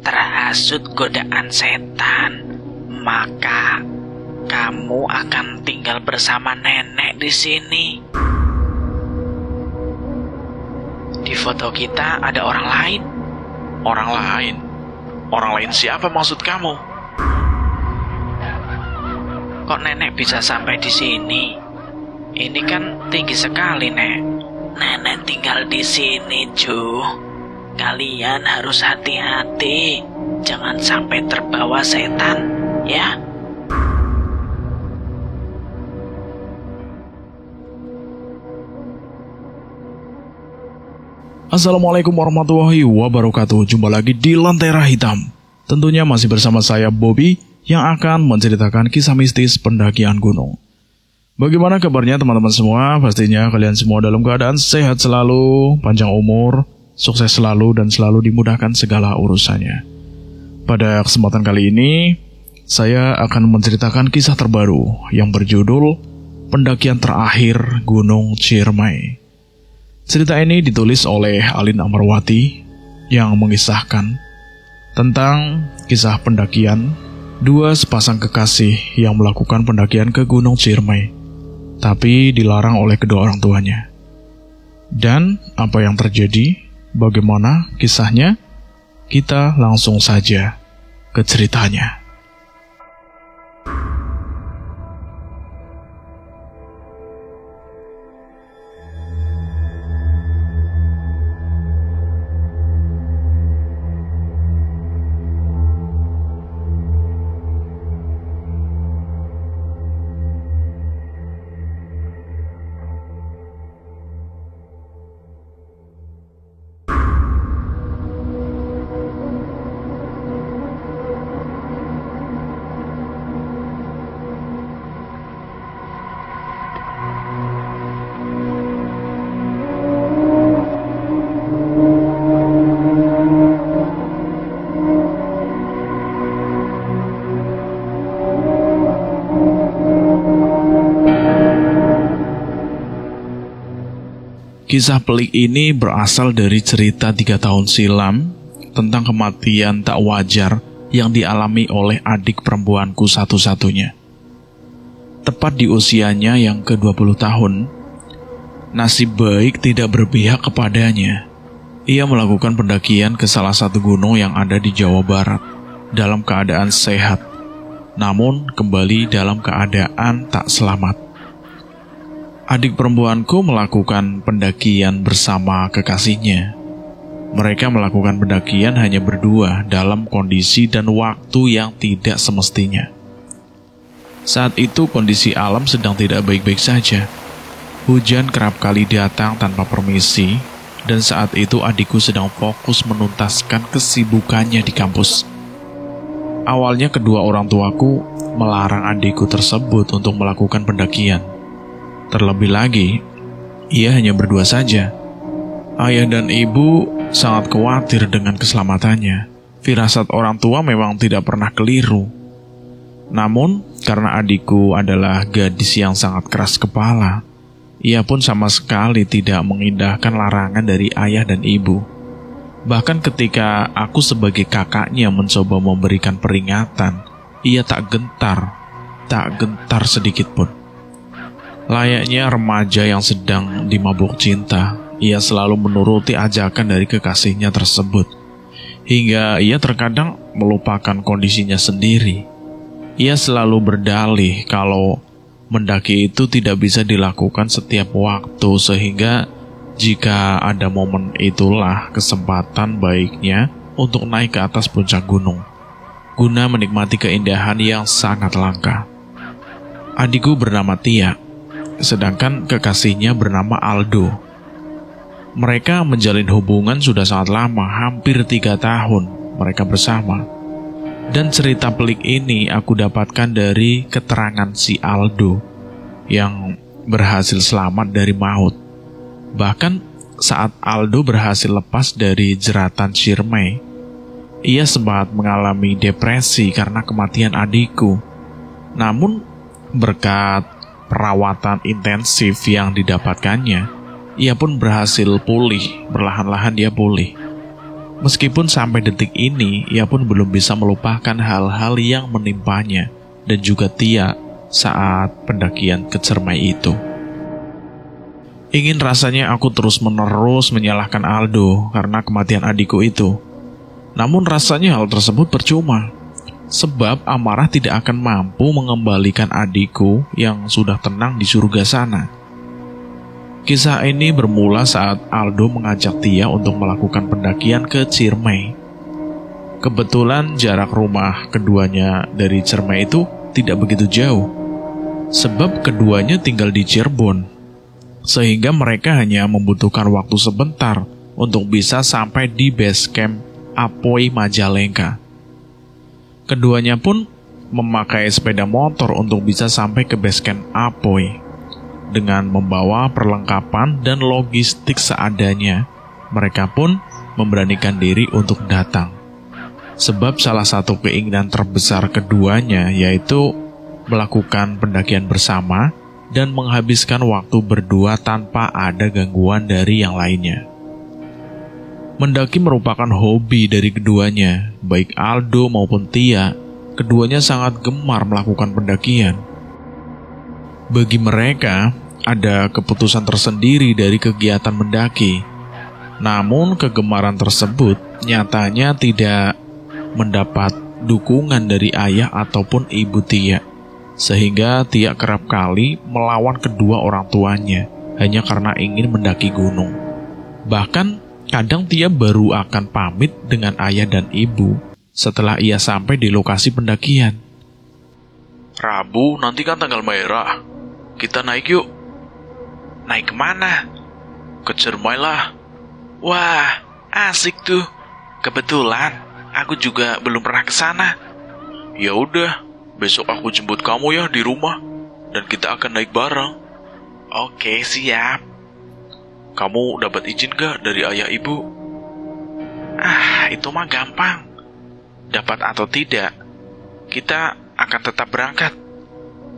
terhasut godaan setan, maka kamu akan tinggal bersama nenek di sini. Di foto kita ada orang lain. Orang lain? Orang lain siapa maksud kamu? Kok nenek bisa sampai di sini? Ini kan tinggi sekali, Nek. Nenek tinggal di sini, Ju. Kalian harus hati-hati. Jangan sampai terbawa setan, ya. Assalamualaikum warahmatullahi wabarakatuh. Jumpa lagi di Lentera Hitam. Tentunya masih bersama saya Bobby yang akan menceritakan kisah mistis pendakian gunung. Bagaimana kabarnya teman-teman semua? Pastinya kalian semua dalam keadaan sehat selalu, panjang umur, sukses selalu, dan selalu dimudahkan segala urusannya. Pada kesempatan kali ini, saya akan menceritakan kisah terbaru yang berjudul Pendakian Terakhir Gunung Ciremai. Cerita ini ditulis oleh Alin Amarwati yang mengisahkan tentang kisah pendakian dua sepasang kekasih yang melakukan pendakian ke Gunung Ciremai, tapi dilarang oleh kedua orang tuanya. Dan apa yang terjadi, bagaimana kisahnya, kita langsung saja ke ceritanya. Kisah pelik ini berasal dari cerita 3 tahun silam tentang kematian tak wajar yang dialami oleh adik perempuanku satu-satunya. Tepat di usianya yang ke-20 tahun, nasib baik tidak berpihak kepadanya. Ia melakukan pendakian ke salah satu gunung yang ada di Jawa Barat dalam keadaan sehat, namun kembali dalam keadaan tak selamat. Adik perempuanku melakukan pendakian bersama kekasihnya. Mereka melakukan pendakian hanya berdua dalam kondisi dan waktu yang tidak semestinya. Saat itu kondisi alam sedang tidak baik-baik saja. Hujan kerap kali datang tanpa permisi, dan saat itu adikku sedang fokus menuntaskan kesibukannya di kampus. Awalnya kedua orang tuaku melarang adikku tersebut untuk melakukan pendakian. Terlebih lagi, ia hanya berdua saja. Ayah dan ibu sangat khawatir dengan keselamatannya. Firasat orang tua memang tidak pernah keliru. Namun, karena adikku adalah gadis yang sangat keras kepala, ia pun sama sekali tidak mengindahkan larangan dari ayah dan ibu. Bahkan ketika aku sebagai kakaknya mencoba memberikan peringatan, ia tak gentar sedikit pun. Layaknya remaja yang sedang dimabuk cinta, ia selalu menuruti ajakan dari kekasihnya tersebut, hingga ia terkadang melupakan kondisinya sendiri. Ia selalu berdalih kalau mendaki itu tidak bisa dilakukan setiap waktu, sehingga jika ada momen itulah kesempatan baiknya untuk naik ke atas puncak gunung, guna menikmati keindahan yang sangat langka. Adikku bernama Tia, sedangkan kekasihnya bernama Aldo. Mereka menjalin hubungan sudah sangat lama, hampir 3 tahun mereka bersama. Dan cerita pelik ini aku dapatkan dari keterangan si Aldo yang berhasil selamat dari maut. Bahkan saat Aldo berhasil lepas dari jeratan Ciremai, ia sempat mengalami depresi karena kematian adikku. Namun berkat perawatan intensif yang didapatkannya, ia pun berhasil pulih, perlahan-lahan dia pulih. Meskipun sampai detik ini, ia pun belum bisa melupakan hal-hal yang menimpanya dan juga Tia saat pendakian ke Ciremai itu. Ingin rasanya aku terus-menerus menyalahkan Aldo karena kematian adikku itu. Namun rasanya hal tersebut percuma, sebab amarah tidak akan mampu mengembalikan adikku yang sudah tenang di surga sana. Kisah ini bermula saat Aldo mengajak Tia untuk melakukan pendakian ke Ciremai. Kebetulan jarak rumah keduanya dari Ciremai itu tidak begitu jauh, sebab keduanya tinggal di Cirebon. Sehingga mereka hanya membutuhkan waktu sebentar untuk bisa sampai di base camp Apoy Majalengka. Keduanya pun memakai sepeda motor untuk bisa sampai ke base camp Apoy. Dengan membawa perlengkapan dan logistik seadanya, mereka pun memberanikan diri untuk datang. Sebab salah satu keinginan terbesar keduanya yaitu melakukan pendakian bersama dan menghabiskan waktu berdua tanpa ada gangguan dari yang lainnya. Mendaki merupakan hobi dari keduanya, baik Aldo maupun Tia, keduanya sangat gemar melakukan pendakian. Bagi mereka, ada keputusan tersendiri dari kegiatan mendaki. Namun kegemaran tersebut nyatanya tidak mendapat dukungan dari ayah ataupun ibu Tia. Sehingga Tia kerap kali melawan kedua orang tuanya hanya karena ingin mendaki gunung. Bahkan kadang Tia baru akan pamit dengan ayah dan ibu setelah ia sampai di lokasi pendakian. Rabu nanti kan tanggal merah. Kita naik yuk. Naik kemana? Ke Ciremai lah. Wah, asik tuh. Kebetulan aku juga belum pernah ke sana. Ya udah, besok aku jemput kamu ya di rumah, dan kita akan naik bareng. Oke, siap. Kamu dapat izin gak dari ayah ibu? Itu mah gampang. Dapat atau tidak, kita akan tetap berangkat.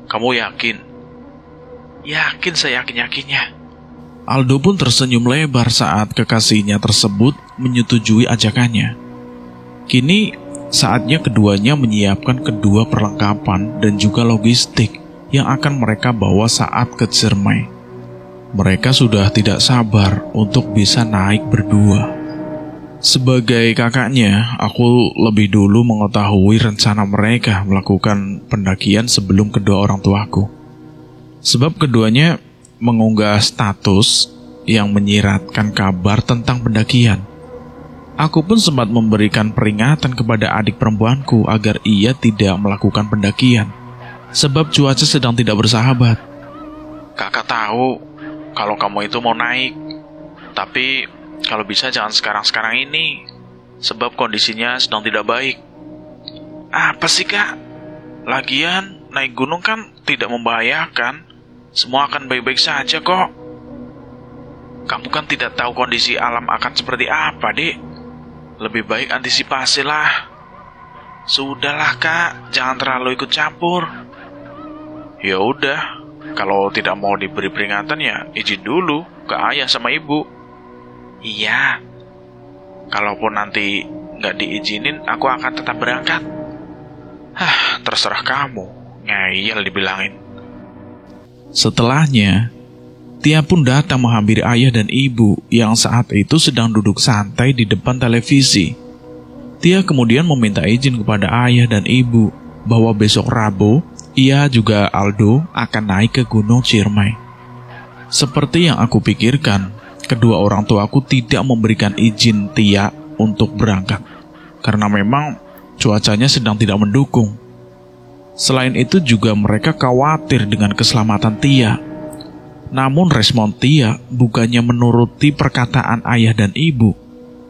Kamu yakin? Yakin, saya yakin-yakinnya. Aldo pun tersenyum lebar saat kekasihnya tersebut menyetujui ajakannya. Kini saatnya keduanya menyiapkan kedua perlengkapan dan juga logistik yang akan mereka bawa saat ke Ciremai. Mereka sudah tidak sabar untuk bisa naik berdua. Sebagai kakaknya, aku lebih dulu mengetahui rencana mereka melakukan pendakian sebelum kedua orang tuaku. Sebab keduanya mengunggah status yang menyiratkan kabar tentang pendakian. Aku pun sempat memberikan peringatan kepada adik perempuanku agar ia tidak melakukan pendakian, sebab cuaca sedang tidak bersahabat. Kakak tahu kalau kamu itu mau naik, tapi kalau bisa jangan sekarang-sekarang ini, sebab kondisinya sedang tidak baik. Apa sih, Kak? Lagian naik gunung kan tidak membahayakan. Semua akan baik-baik saja kok. Kamu kan tidak tahu kondisi alam akan seperti apa, Dek. Lebih baik antisipasilah. Sudahlah, Kak, jangan terlalu ikut campur. Ya udah, kalau tidak mau diberi peringatan ya izin dulu ke ayah sama ibu. Iya. Kalaupun nanti nggak diizinin, aku akan tetap berangkat. Terserah kamu. Ngeyel dibilangin. Setelahnya, Tia pun datang menghampiri ayah dan ibu yang saat itu sedang duduk santai di depan televisi. Tia kemudian meminta izin kepada ayah dan ibu bahwa besok Rabu, ia juga Aldo akan naik ke Gunung Ciremai. Seperti yang aku pikirkan, kedua orang tuaku tidak memberikan izin Tia untuk berangkat, karena memang cuacanya sedang tidak mendukung. Selain itu juga mereka khawatir dengan keselamatan Tia. Namun respon Tia bukannya menuruti perkataan ayah dan ibu.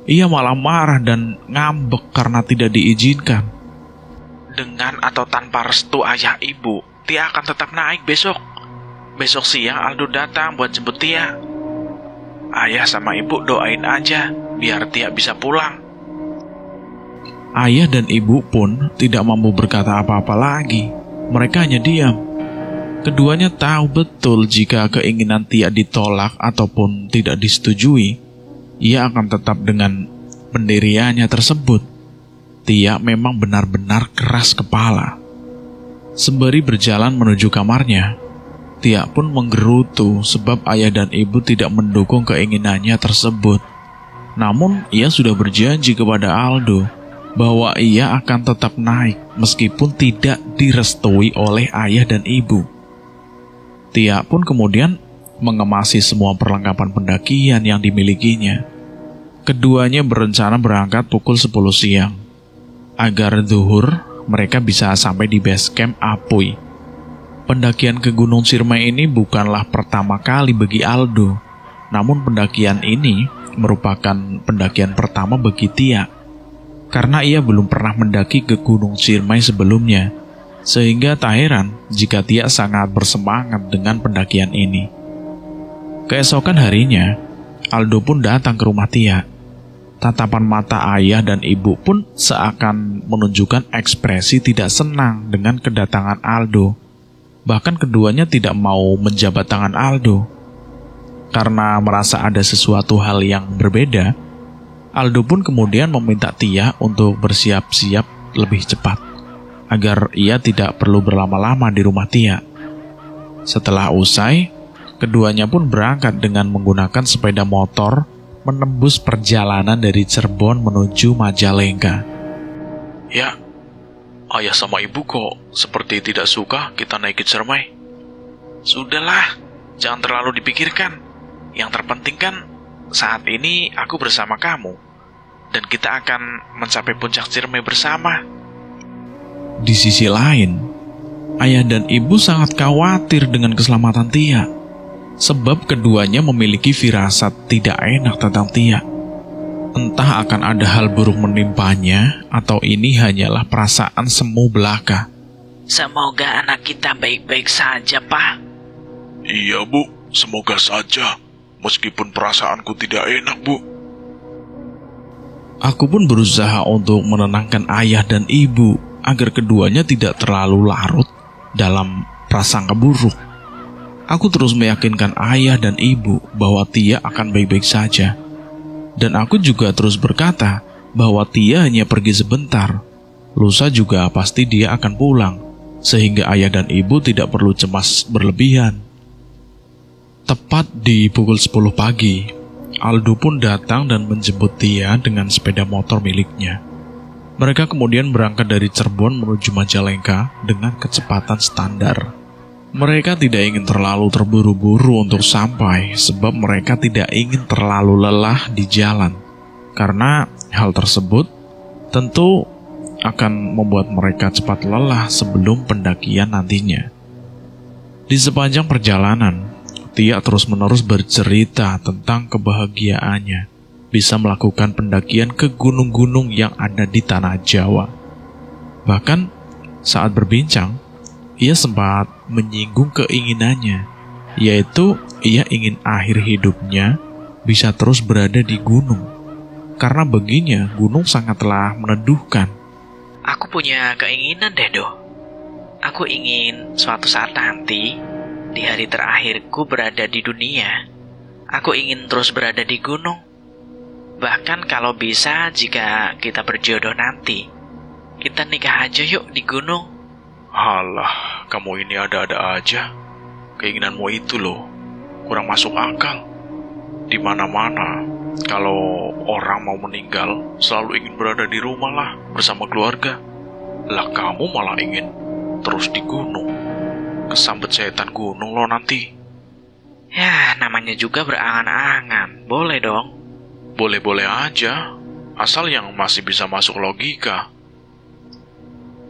Ia malah marah dan ngambek karena tidak diizinkan. Dengan atau tanpa restu ayah ibu, Tia akan tetap naik besok. Besok siang Aldo datang buat jemput Tia. Ayah sama ibu doain aja biar Tia bisa pulang. Ayah dan ibu pun tidak mampu berkata apa-apa lagi. Mereka hanya diam. Keduanya tahu betul jika keinginan Tia ditolak ataupun tidak disetujui, ia akan tetap dengan pendiriannya tersebut, Tia memang benar-benar keras kepala. Sembari berjalan menuju kamarnya, Tia pun menggerutu sebab ayah dan ibu tidak mendukung keinginannya tersebut. Namun ia sudah berjanji kepada Aldo bahwa ia akan tetap naik meskipun tidak direstui oleh ayah dan ibu. Tia pun kemudian mengemasi semua perlengkapan pendakian yang dimilikinya. Keduanya berencana berangkat pukul 10 siang, agar zuhur mereka bisa sampai di base camp Apuy. Pendakian ke Gunung Ciremai ini bukanlah pertama kali bagi Aldo, namun pendakian ini merupakan pendakian pertama bagi Tia, karena ia belum pernah mendaki ke Gunung Ciremai sebelumnya, sehingga tak heran jika Tia sangat bersemangat dengan pendakian ini. Keesokan harinya, Aldo pun datang ke rumah Tia. Tatapan mata ayah dan ibu pun seakan menunjukkan ekspresi tidak senang dengan kedatangan Aldo. Bahkan keduanya tidak mau menjabat tangan Aldo. Karena merasa ada sesuatu hal yang berbeda, Aldo pun kemudian meminta Tia untuk bersiap-siap lebih cepat, agar ia tidak perlu berlama-lama di rumah Tia. Setelah usai, keduanya pun berangkat dengan menggunakan sepeda motor menembus perjalanan dari Cirebon menuju Majalengka. Ya, ayah sama ibu kok seperti tidak suka kita naik ke Ciremai. Sudahlah, jangan terlalu dipikirkan. Yang terpenting kan saat ini aku bersama kamu, dan kita akan mencapai puncak Ciremai bersama. Di sisi lain, ayah dan ibu sangat khawatir dengan keselamatan Tia, sebab keduanya memiliki firasat tidak enak tentang Tia. Entah akan ada hal buruk menimpanya, atau ini hanyalah perasaan semu belaka. Semoga anak kita baik-baik saja, Pak. Iya, Bu. Semoga saja. Meskipun perasaanku tidak enak, Bu. Aku pun berusaha untuk menenangkan ayah dan ibu, agar keduanya tidak terlalu larut dalam prasangka buruk. Aku terus meyakinkan ayah dan ibu bahwa Tia akan baik-baik saja. Dan aku juga terus berkata bahwa Tia hanya pergi sebentar. Lusa juga pasti dia akan pulang, sehingga ayah dan ibu tidak perlu cemas berlebihan. Tepat di pukul 10 pagi, Aldo pun datang dan menjemput Tia dengan sepeda motor miliknya. Mereka kemudian berangkat dari Cirebon menuju Majalengka dengan kecepatan standar. Mereka tidak ingin terlalu terburu-buru untuk sampai, sebab mereka tidak ingin terlalu lelah di jalan. Karena hal tersebut tentu akan membuat mereka cepat lelah sebelum pendakian nantinya. Di sepanjang perjalanan, Tia terus-menerus bercerita tentang kebahagiaannya bisa melakukan pendakian ke gunung-gunung yang ada di tanah Jawa. Bahkan saat berbincang, ia sempat menyinggung keinginannya, yaitu ia ingin akhir hidupnya bisa terus berada di gunung. Karena baginya gunung sangatlah meneduhkan. Aku punya keinginan deh, Do. Aku ingin suatu saat nanti, di hari terakhirku berada di dunia, aku ingin terus berada di gunung. Bahkan kalau bisa, jika kita berjodoh nanti, kita nikah aja yuk di gunung. Halah, kamu ini ada-ada aja. Keinginanmu itu loh, kurang masuk akal. Di mana-mana, kalau orang mau meninggal, selalu ingin berada di rumah lah, bersama keluarga. Lah kamu malah ingin terus di gunung. Kesambet setan gunung loh nanti. Ya, namanya juga berangan-angan. Boleh dong. Boleh-boleh aja, asal yang masih bisa masuk logika.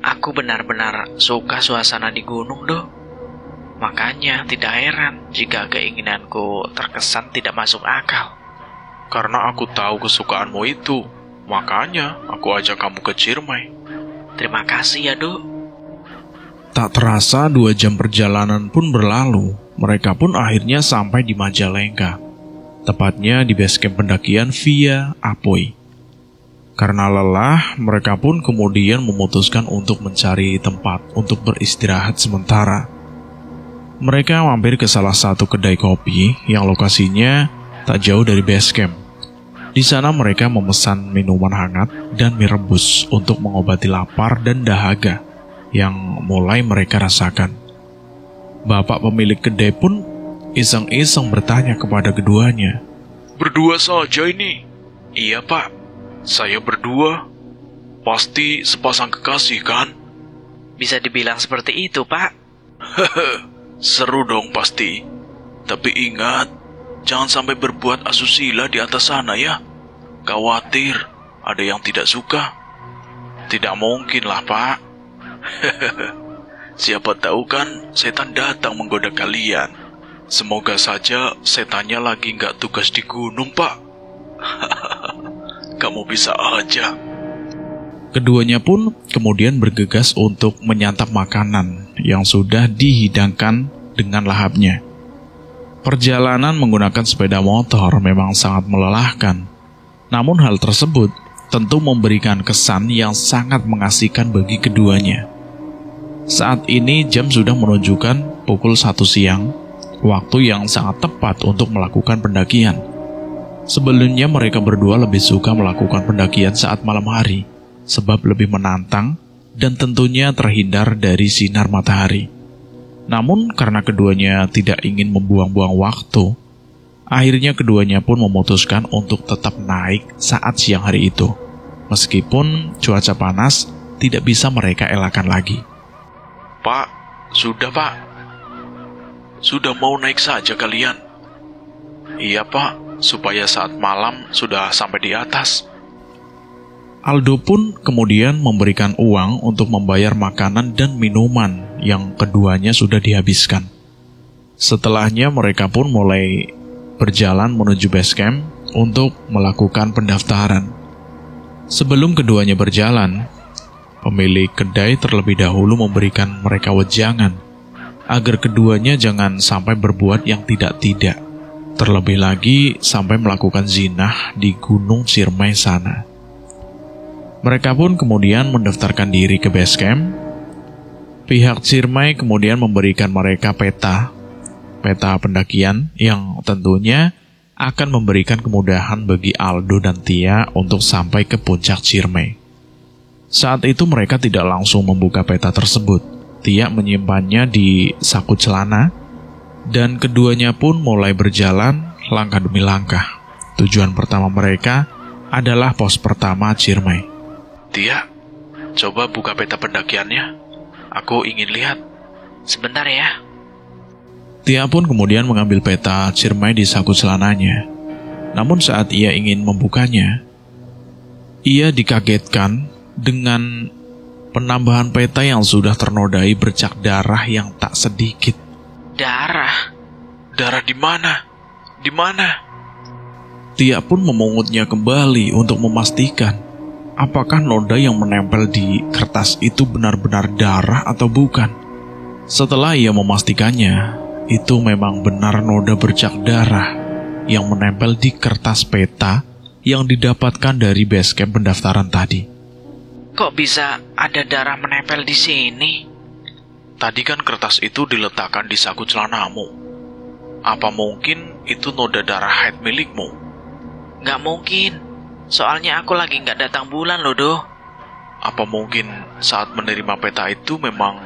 Aku benar-benar suka suasana di gunung, Do. Makanya tidak heran jika keinginanku terkesan tidak masuk akal. Karena aku tahu kesukaanmu itu, makanya aku ajak kamu ke Ciremai. Terima kasih ya, Do. Tak terasa 2 jam perjalanan pun berlalu. Mereka pun akhirnya sampai di Majalengka, tepatnya di base camp pendakian via Apuy. Karena lelah, mereka pun kemudian memutuskan untuk mencari tempat untuk beristirahat sementara. Mereka mampir ke salah satu kedai kopi yang lokasinya tak jauh dari base camp. Di sana mereka memesan minuman hangat dan mie rebus untuk mengobati lapar dan dahaga yang mulai mereka rasakan. Bapak pemilik kedai pun iseng-iseng bertanya kepada keduanya. Berdua saja ini? Iya pak, saya berdua. Pasti sepasang kekasih kan? Bisa dibilang seperti itu, Pak. Seru dong pasti. Tapi ingat, jangan sampai berbuat asusila di atas sana ya. Khawatir ada yang tidak suka. Tidak mungkin lah pak. Siapa tahu kan setan datang menggoda kalian. Semoga saja setannya lagi nggak tugas di gunung pak. Kamu bisa aja. Keduanya pun kemudian bergegas untuk menyantap makanan yang sudah dihidangkan dengan lahapnya. Perjalanan menggunakan sepeda motor memang sangat melelahkan. Namun hal tersebut tentu memberikan kesan yang sangat mengasihkan bagi keduanya. Saat ini jam sudah menunjukkan pukul 1 siang, waktu yang sangat tepat untuk melakukan pendakian. Sebelumnya mereka berdua lebih suka melakukan pendakian saat malam hari, sebab lebih menantang dan tentunya terhindar dari sinar matahari. Namun karena keduanya tidak ingin membuang-buang waktu, akhirnya keduanya pun memutuskan untuk tetap naik saat siang hari itu. Meskipun cuaca panas tidak bisa mereka elakkan lagi. Pak, sudah pak. Sudah mau naik saja kalian. Iya pak, supaya saat malam sudah sampai di atas. Aldo pun kemudian memberikan uang untuk membayar makanan dan minuman yang keduanya sudah dihabiskan. Setelahnya mereka pun mulai berjalan menuju base camp untuk melakukan pendaftaran. Sebelum keduanya berjalan, pemilik kedai terlebih dahulu memberikan mereka wejangan agar keduanya jangan sampai berbuat yang tidak-tidak, terlebih lagi sampai melakukan zinah di Gunung Ciremai sana. Mereka pun kemudian mendaftarkan diri ke base camp. Pihak Ciremai kemudian memberikan mereka peta pendakian yang tentunya akan memberikan kemudahan bagi Aldo dan Tia untuk sampai ke puncak Ciremai. Saat itu mereka tidak langsung membuka peta tersebut. Tia menyimpannya di saku celana, dan keduanya pun mulai berjalan langkah demi langkah. Tujuan pertama mereka adalah pos pertama Ciremai. Tia, coba buka peta pendakiannya. Aku ingin lihat. Sebentar ya. Tia pun kemudian mengambil peta Ciremai di saku celananya. Namun saat ia ingin membukanya, ia dikagetkan dengan penambahan peta yang sudah ternodai bercak darah yang tak sedikit. Darah? Darah di mana? Di mana? Tia pun memungutnya kembali untuk memastikan apakah noda yang menempel di kertas itu benar-benar darah atau bukan. Setelah ia memastikannya, itu memang benar noda bercak darah yang menempel di kertas peta yang didapatkan dari base camp pendaftaran tadi. Kok bisa ada darah menempel di sini? Tadi kan kertas itu diletakkan di saku celanamu. Apa mungkin itu noda darah haid milikmu? Nggak mungkin. Soalnya aku lagi nggak datang bulan loh, Do. Apa mungkin saat menerima peta itu memang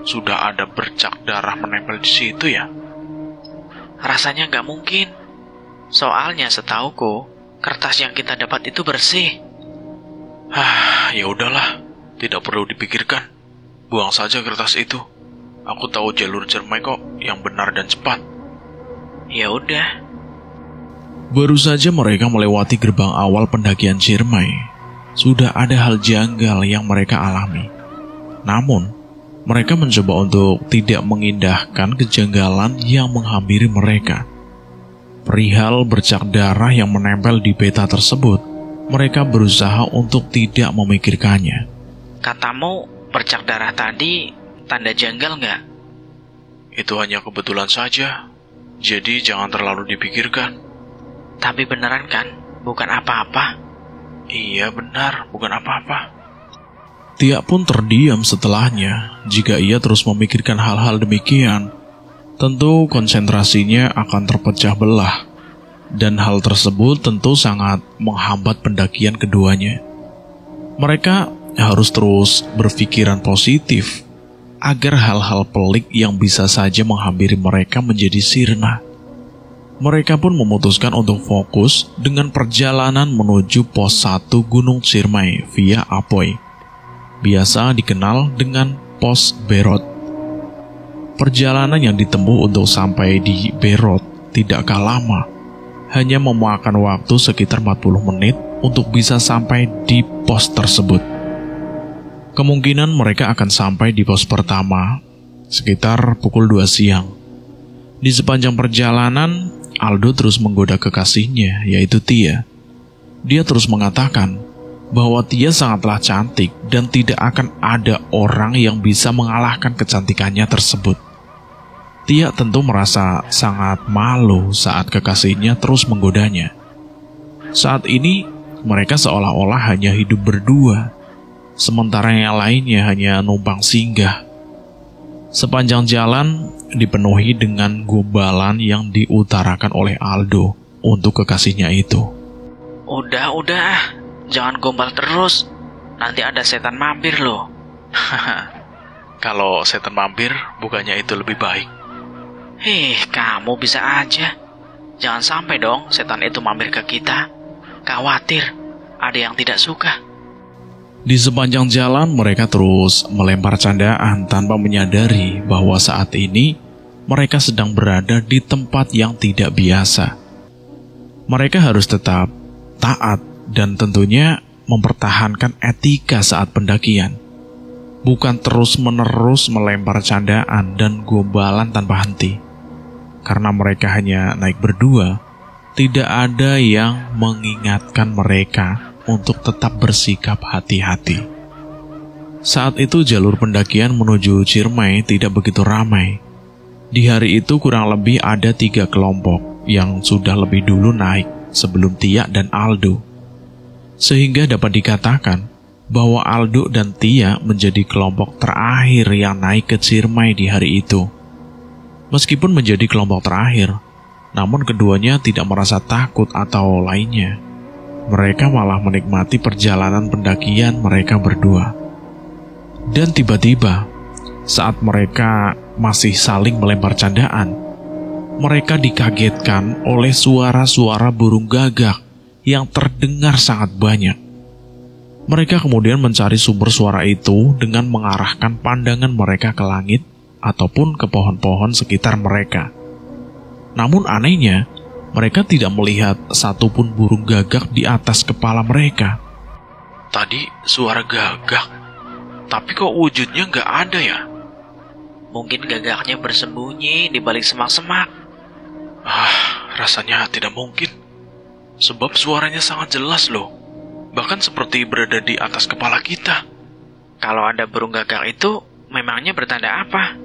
sudah ada bercak darah menempel di situ ya? Rasanya nggak mungkin. Soalnya setauku, kertas yang kita dapat itu bersih. Ya udahlah, tidak perlu dipikirkan. Buang saja kertas itu. Aku tahu jalur Ciremai kok yang benar dan cepat. Ya udah. Baru saja mereka melewati gerbang awal pendakian Ciremai, sudah ada hal janggal yang mereka alami. Namun, mereka mencoba untuk tidak mengindahkan kejanggalan yang menghampiri mereka. Perihal bercak darah yang menempel di peta tersebut, mereka berusaha untuk tidak memikirkannya. Katamu, bercak darah tadi tanda janggal nggak? Itu hanya kebetulan saja, jadi jangan terlalu dipikirkan. Tapi beneran kan? Bukan apa-apa? Iya benar, bukan apa-apa. Tia pun terdiam setelahnya. Jika ia terus memikirkan hal-hal demikian, tentu konsentrasinya akan terpecah belah. dan hal tersebut tentu sangat menghambat pendakian keduanya. Mereka harus terus berpikiran positif agar hal-hal pelik yang bisa saja menghampiri mereka menjadi sirna. Mereka pun memutuskan untuk fokus dengan perjalanan menuju pos 1 Gunung Ciremai via Apoy, biasa dikenal dengan pos Berot. Perjalanan yang ditempuh untuk sampai di Berot tidakkah lama, hanya memakan waktu sekitar 40 menit untuk bisa sampai di pos tersebut. Kemungkinan mereka akan sampai di pos pertama sekitar pukul 2 siang. Di sepanjang perjalanan, Aldo terus menggoda kekasihnya, yaitu Tia. Dia terus mengatakan bahwa Tia sangatlah cantik dan tidak akan ada orang yang bisa mengalahkan kecantikannya tersebut. Tia tentu merasa sangat malu saat kekasihnya terus menggodanya. Saat ini, mereka seolah-olah hanya hidup berdua, sementara yang lainnya hanya numpang singgah. Sepanjang jalan dipenuhi dengan gombalan yang diutarakan oleh Aldo untuk kekasihnya itu. Udah, jangan gombal terus. Nanti ada setan mampir loh. Kalau setan mampir, bukannya itu lebih baik? Kamu bisa aja. Jangan sampai dong setan itu mampir ke kita. Khawatir ada yang tidak suka. Di sepanjang jalan mereka terus melempar candaan tanpa menyadari bahwa saat ini mereka sedang berada di tempat yang tidak biasa. Mereka harus tetap taat dan tentunya mempertahankan etika saat pendakian. Bukan terus-menerus melempar candaan dan gombalan tanpa henti. Karena mereka hanya naik berdua, tidak ada yang mengingatkan mereka untuk tetap bersikap hati-hati. Saat itu jalur pendakian menuju Ciremai tidak begitu ramai. Di hari itu kurang lebih ada 3 kelompok yang sudah lebih dulu naik sebelum Tia dan Aldo. Sehingga dapat dikatakan bahwa Aldo dan Tia menjadi kelompok terakhir yang naik ke Ciremai di hari itu. Meskipun menjadi kelompok terakhir, namun keduanya tidak merasa takut atau lainnya. Mereka malah menikmati perjalanan pendakian mereka berdua. Dan tiba-tiba, saat mereka masih saling melempar candaan, mereka dikagetkan oleh suara-suara burung gagak yang terdengar sangat banyak. Mereka kemudian mencari sumber suara itu dengan mengarahkan pandangan mereka ke langit ataupun ke pohon-pohon sekitar mereka. Namun anehnya, mereka tidak melihat satupun burung gagak di atas kepala mereka. Tadi suara gagak, tapi kok wujudnya nggak ada ya? Mungkin gagaknya bersembunyi di balik semak-semak. Rasanya tidak mungkin. Sebab suaranya sangat jelas loh. Bahkan seperti berada di atas kepala kita. Kalau ada burung gagak itu, memangnya bertanda apa?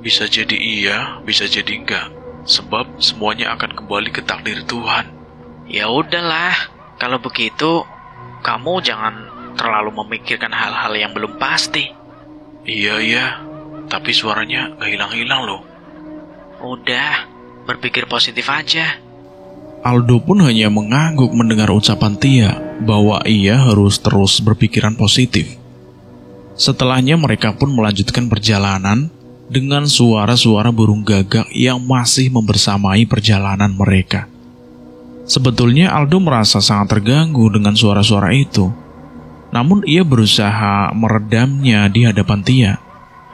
Bisa jadi iya, bisa jadi enggak. Sebab semuanya akan kembali ke takdir Tuhan. Ya udahlah, kalau begitu, kamu jangan terlalu memikirkan hal-hal yang belum pasti. Iya, tapi suaranya gak hilang-hilang loh. Udah, berpikir positif aja. Aldo pun hanya mengangguk mendengar ucapan Tia bahwa ia harus terus berpikiran positif. Setelahnya mereka pun melanjutkan perjalanan dengan suara-suara burung gagak yang masih membersamai perjalanan mereka. Sebetulnya Aldo merasa sangat terganggu dengan suara-suara itu. Namun ia berusaha meredamnya di hadapan Tia.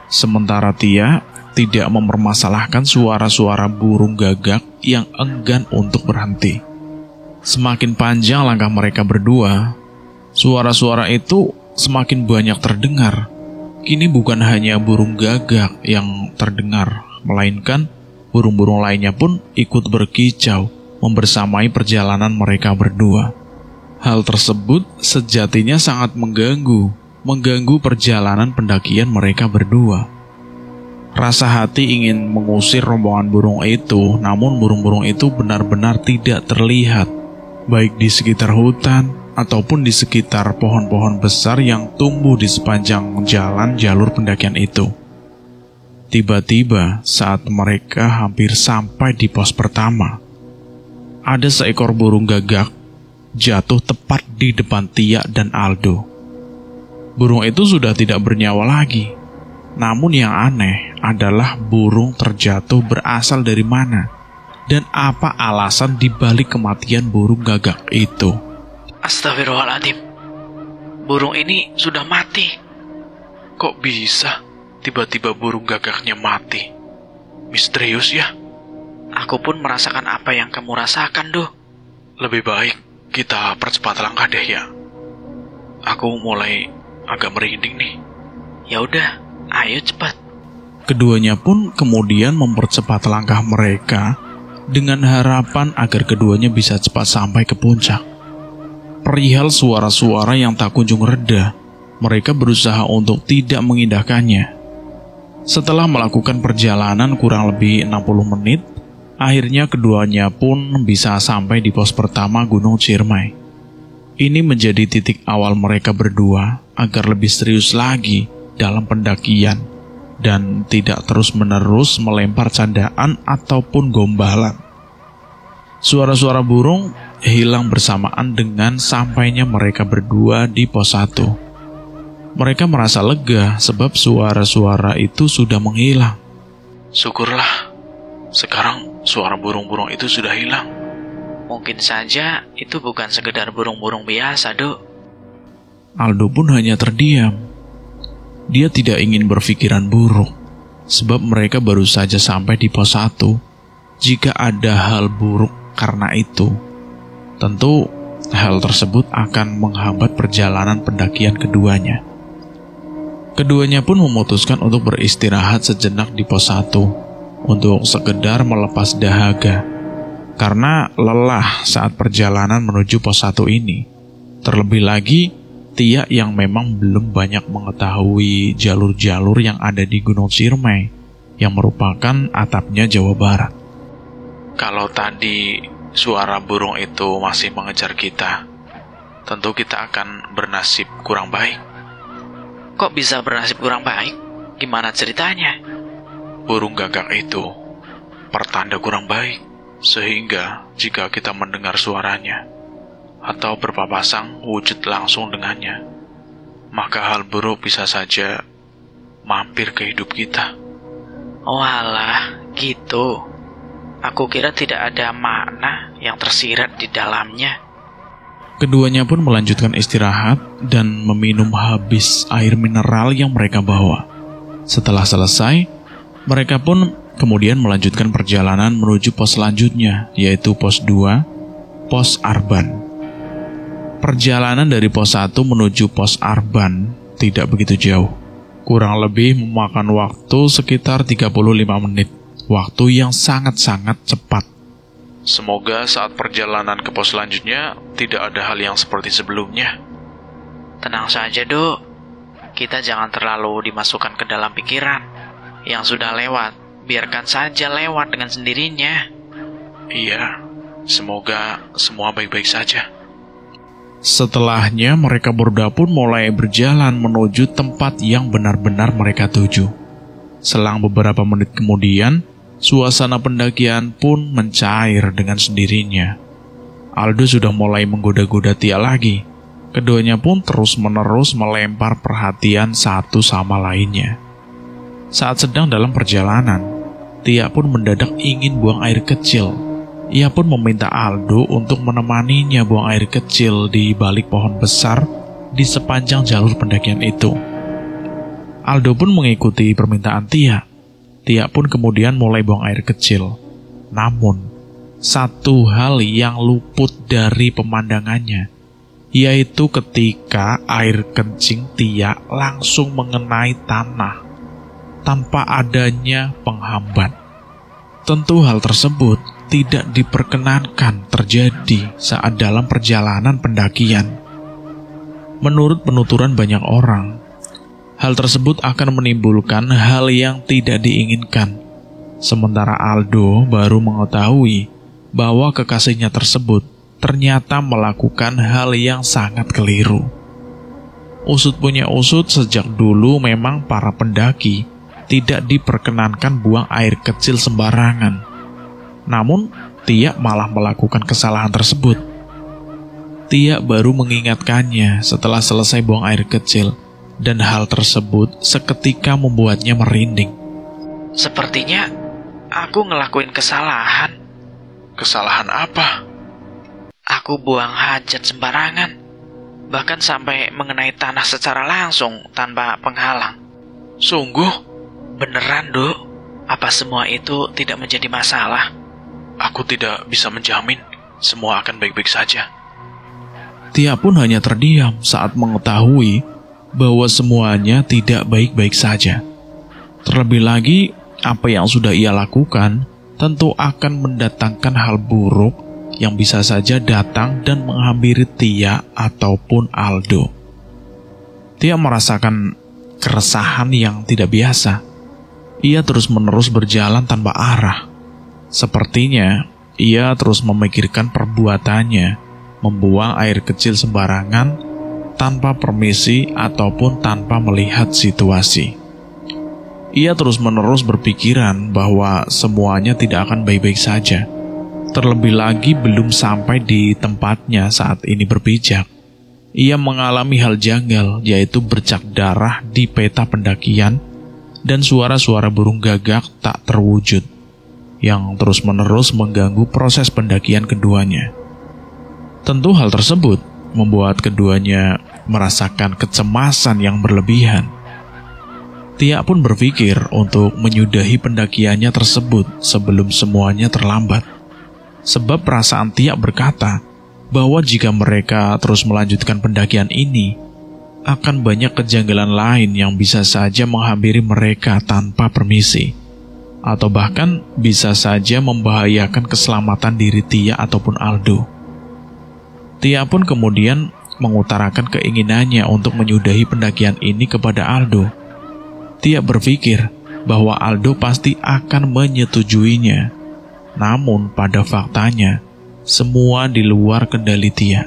Sementara Tia tidak mempermasalahkan suara-suara burung gagak yang enggan untuk berhenti. Semakin panjang langkah mereka berdua, suara-suara itu semakin banyak terdengar. Kini bukan hanya burung gagak yang terdengar, melainkan burung-burung lainnya pun ikut berkicau membersamai perjalanan mereka berdua. Hal tersebut sejatinya sangat mengganggu perjalanan pendakian mereka berdua. Rasa hati ingin mengusir rombongan burung itu, namun burung-burung itu benar-benar tidak terlihat, baik di sekitar hutan ataupun di sekitar pohon-pohon besar yang tumbuh di sepanjang jalan jalur pendakian itu. Tiba-tiba saat mereka hampir sampai di pos pertama, ada seekor burung gagak jatuh tepat di depan Tia dan Aldo. Burung itu sudah tidak bernyawa lagi. Namun yang aneh adalah burung terjatuh berasal dari mana dan apa alasan dibalik kematian burung gagak itu. Astagfirullahaladzim, burung ini sudah mati. Kok bisa tiba-tiba burung gagaknya mati? Misterius ya. Aku pun merasakan apa yang kamu rasakan, Do. Lebih baik kita percepat langkah deh ya. Aku mulai agak merinding nih. Ya udah, ayo cepat. Keduanya pun kemudian mempercepat langkah mereka dengan harapan agar keduanya bisa cepat sampai ke puncak. Perihal suara-suara yang tak kunjung reda, mereka berusaha untuk tidak mengindahkannya. Setelah melakukan perjalanan kurang lebih 60 menit, akhirnya keduanya pun bisa sampai di pos pertama Gunung Ciremai. Ini menjadi titik awal mereka berdua agar lebih serius lagi dalam pendakian dan tidak terus-menerus melempar candaan ataupun gombalan. Suara-suara burung hilang bersamaan dengan sampainya mereka berdua di pos 1. Mereka merasa lega sebab suara-suara itu sudah menghilang. Syukurlah, sekarang suara burung-burung itu sudah hilang. Mungkin saja itu bukan sekedar burung-burung biasa, Do. Aldo pun hanya terdiam. Dia tidak ingin berpikiran buruk, sebab mereka baru saja sampai di pos 1. Jika ada hal buruk karena itu, tentu hal tersebut akan menghambat perjalanan pendakian keduanya. Keduanya pun memutuskan untuk beristirahat sejenak di pos 1 untuk sekedar melepas dahaga, karena lelah saat perjalanan menuju pos 1 ini. Terlebih lagi, Tia yang memang belum banyak mengetahui jalur-jalur yang ada di Gunung Ciremai, yang merupakan atapnya Jawa Barat. Kalau tadi suara burung itu masih mengejar kita, tentu kita akan bernasib kurang baik. Kok bisa bernasib kurang baik? Gimana ceritanya? Burung gagak itu pertanda kurang baik, sehingga jika kita mendengar suaranya atau berpapasan wujud langsung dengannya, maka hal buruk bisa saja mampir ke hidup kita. Oh alah, gitu. Aku kira tidak ada makna yang tersirat di dalamnya. Keduanya pun melanjutkan istirahat dan meminum habis air mineral yang mereka bawa. Setelah selesai, mereka pun kemudian melanjutkan perjalanan menuju pos selanjutnya, yaitu pos 2, pos Arban. Perjalanan dari pos 1 menuju pos Arban tidak begitu jauh. Kurang lebih memakan waktu sekitar 35 menit. Waktu yang sangat-sangat cepat. Semoga saat perjalanan ke pos selanjutnya tidak ada hal yang seperti sebelumnya. Tenang saja, Do. Kita jangan terlalu dimasukkan ke dalam pikiran. Yang sudah lewat, biarkan saja lewat dengan sendirinya. Iya, semoga semua baik-baik saja. Setelahnya mereka berdua pun mulai berjalan menuju tempat yang benar-benar mereka tuju. Selang beberapa menit kemudian, suasana pendakian pun mencair dengan sendirinya. Aldo sudah mulai menggoda-goda Tia lagi. Keduanya pun terus-menerus melempar perhatian satu sama lainnya. Saat sedang dalam perjalanan, Tia pun mendadak ingin buang air kecil. Ia pun meminta Aldo untuk menemaninya buang air kecil di balik pohon besar di sepanjang jalur pendakian itu. Aldo pun mengikuti permintaan Tia. Tia pun kemudian mulai buang air kecil. Namun, satu hal yang luput dari pemandangannya, yaitu ketika air kencing Tia langsung mengenai tanah tanpa adanya penghambat. Tentu hal tersebut tidak diperkenankan terjadi saat dalam perjalanan pendakian. Menurut penuturan banyak orang, hal tersebut akan menimbulkan hal yang tidak diinginkan. Sementara Aldo baru mengetahui bahwa kekasihnya tersebut ternyata melakukan hal yang sangat keliru. Usut punya usut, sejak dulu memang para pendaki tidak diperkenankan buang air kecil sembarangan. Namun, Tia malah melakukan kesalahan tersebut. Tia baru mengingatkannya setelah selesai buang air kecil, dan hal tersebut seketika membuatnya merinding. Sepertinya aku ngelakuin kesalahan. Kesalahan apa? Aku buang hajat sembarangan, bahkan sampai mengenai tanah secara langsung tanpa penghalang. Sungguh? Beneran, Dok? Apa semua itu tidak menjadi masalah? Aku tidak bisa menjamin semua akan baik-baik saja. Tia pun hanya terdiam saat mengetahui bahwa semuanya tidak baik-baik saja. Terlebih lagi, apa yang sudah ia lakukan tentu akan mendatangkan hal buruk yang bisa saja datang dan menghampiri Tia ataupun Aldo. Tia merasakan keresahan yang tidak biasa. Ia terus-menerus berjalan tanpa arah. Sepertinya ia terus memikirkan perbuatannya, membuang air kecil sembarangan tanpa permisi ataupun tanpa melihat situasi. Ia terus-menerus berpikiran bahwa semuanya tidak akan baik-baik saja. Terlebih lagi belum sampai di tempatnya saat ini berpijak. Ia mengalami hal janggal, yaitu bercak darah di peta pendakian dan suara-suara burung gagak tak terwujud yang terus-menerus mengganggu proses pendakian keduanya. Tentu hal tersebut membuat keduanya merasakan kecemasan yang berlebihan. Tia pun berpikir untuk menyudahi pendakiannya tersebut sebelum semuanya terlambat. Sebab perasaan Tia berkata bahwa jika mereka terus melanjutkan pendakian ini, akan banyak kejanggalan lain yang bisa saja menghampiri mereka tanpa permisi, atau bahkan bisa saja membahayakan keselamatan diri Tia ataupun Aldo. Tia pun kemudian mengutarakan keinginannya untuk menyudahi pendakian ini kepada Aldo. Tia berpikir bahwa Aldo pasti akan menyetujuinya. Namun pada faktanya, semua di luar kendali Tia.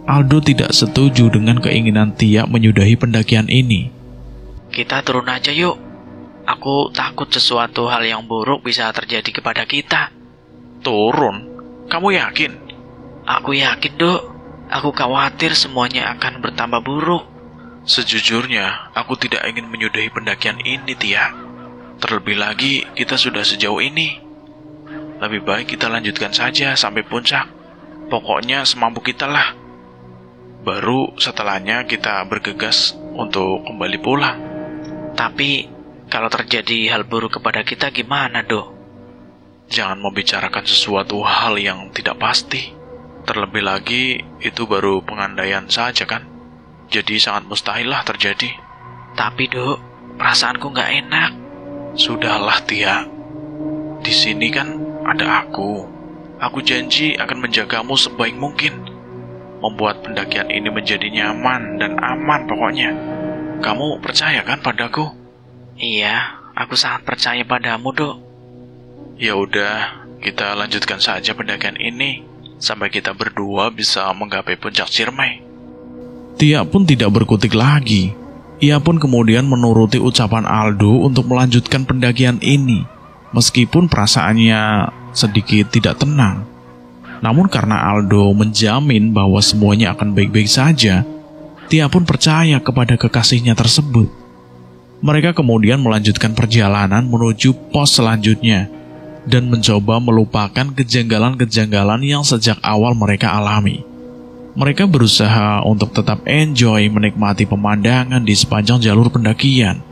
Aldo tidak setuju dengan keinginan Tia menyudahi pendakian ini. Kita turun aja yuk. Aku takut sesuatu hal yang buruk bisa terjadi kepada kita. Turun? Kamu yakin? Aku yakin, Dok. Aku khawatir semuanya akan bertambah buruk. Sejujurnya, aku tidak ingin menyudahi pendakian ini, Tia. Terlebih lagi, kita sudah sejauh ini. Lebih baik kita lanjutkan saja sampai puncak. Pokoknya semampu kita lah. Baru setelahnya kita bergegas untuk kembali pulang. Tapi, kalau terjadi hal buruk kepada kita gimana, Dok? Jangan membicarakan sesuatu hal yang tidak pasti. Terlebih lagi, itu baru pengandaian saja kan? Jadi sangat mustahil lah terjadi. Tapi, Dok, perasaanku nggak enak. Sudahlah, Tia. Di sini kan ada aku. Aku janji akan menjagamu sebaik mungkin. Membuat pendakian ini menjadi nyaman dan aman pokoknya. Kamu percaya kan padaku? Iya, aku sangat percaya padamu, Dok. Ya udah, kita lanjutkan saja pendakian ini sampai kita berdua bisa menggapai puncak Ciremai. Tia pun tidak berkutik lagi. Ia pun kemudian menuruti ucapan Aldo untuk melanjutkan pendakian ini, meskipun perasaannya sedikit tidak tenang. Namun karena Aldo menjamin bahwa semuanya akan baik-baik saja, Tia pun percaya kepada kekasihnya tersebut. Mereka kemudian melanjutkan perjalanan menuju pos selanjutnya dan mencoba melupakan kejanggalan-kejanggalan yang sejak awal mereka alami. Mereka berusaha untuk tetap enjoy menikmati pemandangan di sepanjang jalur pendakian.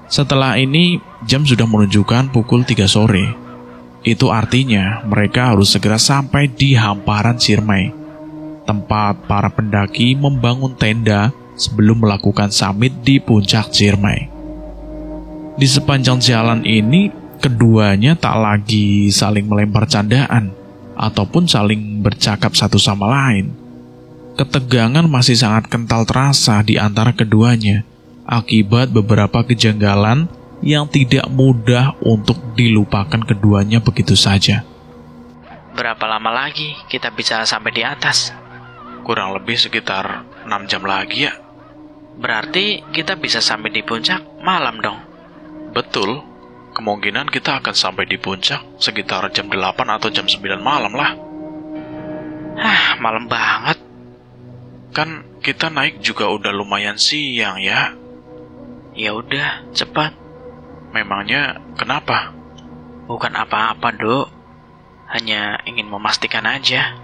Setelah ini, jam sudah menunjukkan pukul 3 sore. Itu artinya mereka harus segera sampai di hamparan Ciremai, tempat para pendaki membangun tenda sebelum melakukan summit di puncak Ciremai. Di sepanjang jalan ini, keduanya tak lagi saling melempar candaan ataupun saling bercakap satu sama lain. Ketegangan masih sangat kental terasa di antara keduanya akibat beberapa kejanggalan yang tidak mudah untuk dilupakan keduanya begitu saja. Berapa lama lagi kita bisa sampai di atas? Kurang lebih sekitar 6 jam lagi ya. Berarti kita bisa sampai di puncak malam dong? Betul. kemungkinan kita akan sampai di puncak sekitar jam 8 atau jam 9 malam lah. Malam banget. Kan kita naik juga udah lumayan siang ya. Ya udah, cepat. Memangnya kenapa? Bukan apa-apa, Dok. Hanya ingin memastikan aja.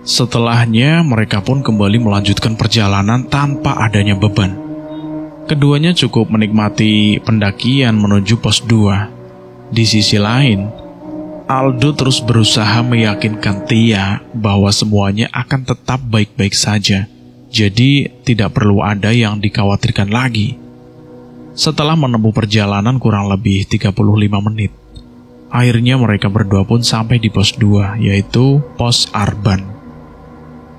Setelahnya, mereka pun kembali melanjutkan perjalanan tanpa adanya beban. Keduanya cukup menikmati pendakian menuju pos 2. Di sisi lain, Aldo terus berusaha meyakinkan Tia bahwa semuanya akan tetap baik-baik saja. Jadi, tidak perlu ada yang dikhawatirkan lagi. Setelah menempuh perjalanan kurang lebih 35 menit, akhirnya mereka berdua pun sampai di pos 2, yaitu pos Arban.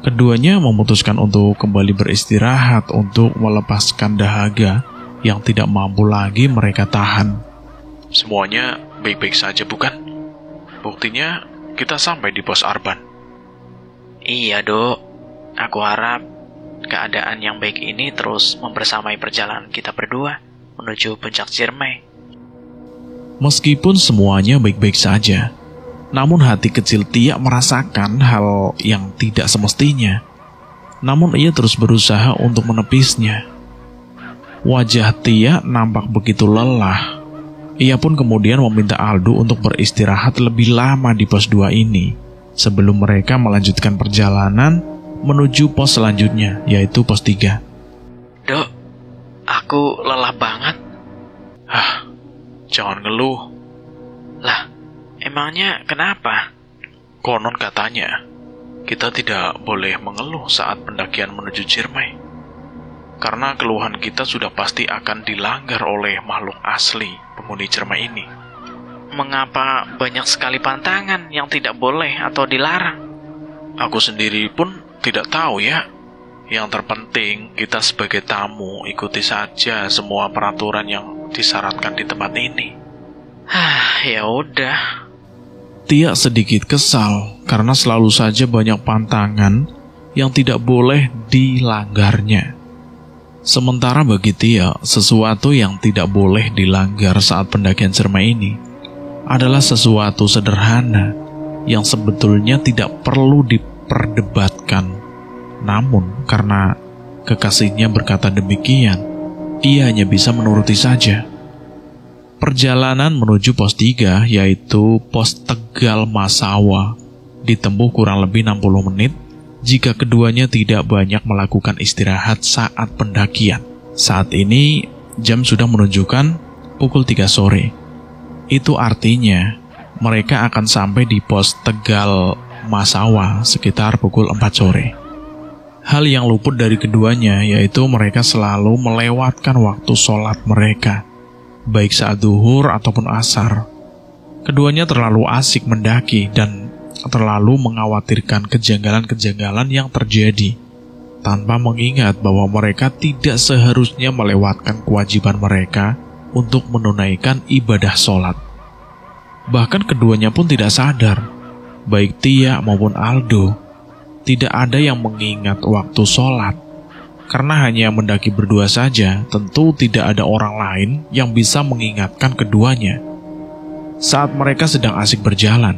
Keduanya memutuskan untuk kembali beristirahat untuk melepaskan dahaga yang tidak mampu lagi mereka tahan. Semuanya baik-baik saja bukan? Buktinya kita sampai di pos Arban. Iya, Dok. Aku harap keadaan yang baik ini terus membersamai perjalanan kita berdua menuju puncak Ciremai. Meskipun semuanya baik-baik saja, namun hati kecil Tia merasakan hal yang tidak semestinya. Namun ia terus berusaha untuk menepisnya. Wajah Tia nampak begitu lelah. Ia pun kemudian meminta Aldo untuk beristirahat lebih lama di pos 2 ini, sebelum mereka melanjutkan perjalanan menuju pos selanjutnya, yaitu pos 3. Dok, aku lelah banget. Jangan ngeluh. Lah, emangnya kenapa? Konon katanya, kita tidak boleh mengeluh saat pendakian menuju Ciremai. Karena keluhan kita sudah pasti akan dilanggar oleh makhluk asli penghuni Ciremai ini. Mengapa banyak sekali pantangan yang tidak boleh atau dilarang? Aku sendiri pun tidak tahu ya. Yang terpenting kita sebagai tamu ikuti saja semua peraturan yang disyaratkan di tempat ini. Ya udah. Tia sedikit kesal karena selalu saja banyak pantangan yang tidak boleh dilanggarnya. Sementara bagi Tia, sesuatu yang tidak boleh dilanggar saat pendakian Ciremai ini adalah sesuatu sederhana yang sebetulnya tidak perlu diperdebatkan. Namun, karena kekasihnya berkata demikian, ia hanya bisa menuruti saja. Perjalanan menuju pos 3, yaitu pos Tegal Masawa, ditempuh kurang lebih 60 menit jika keduanya tidak banyak melakukan istirahat saat pendakian. Saat ini, jam sudah menunjukkan pukul 3 sore. Itu artinya, mereka akan sampai di pos Tegal Masawa sekitar pukul 4 sore. Hal yang luput dari keduanya yaitu mereka selalu melewatkan waktu sholat mereka, baik saat duhur ataupun asar. Keduanya terlalu asik mendaki dan terlalu mengkhawatirkan kejanggalan-kejanggalan yang terjadi, tanpa mengingat bahwa mereka tidak seharusnya melewatkan kewajiban mereka untuk menunaikan ibadah sholat. Bahkan keduanya pun tidak sadar, baik Tia maupun Aldo, tidak ada yang mengingat waktu sholat. Karena hanya mendaki berdua saja, tentu tidak ada orang lain yang bisa mengingatkan keduanya. Saat mereka sedang asik berjalan,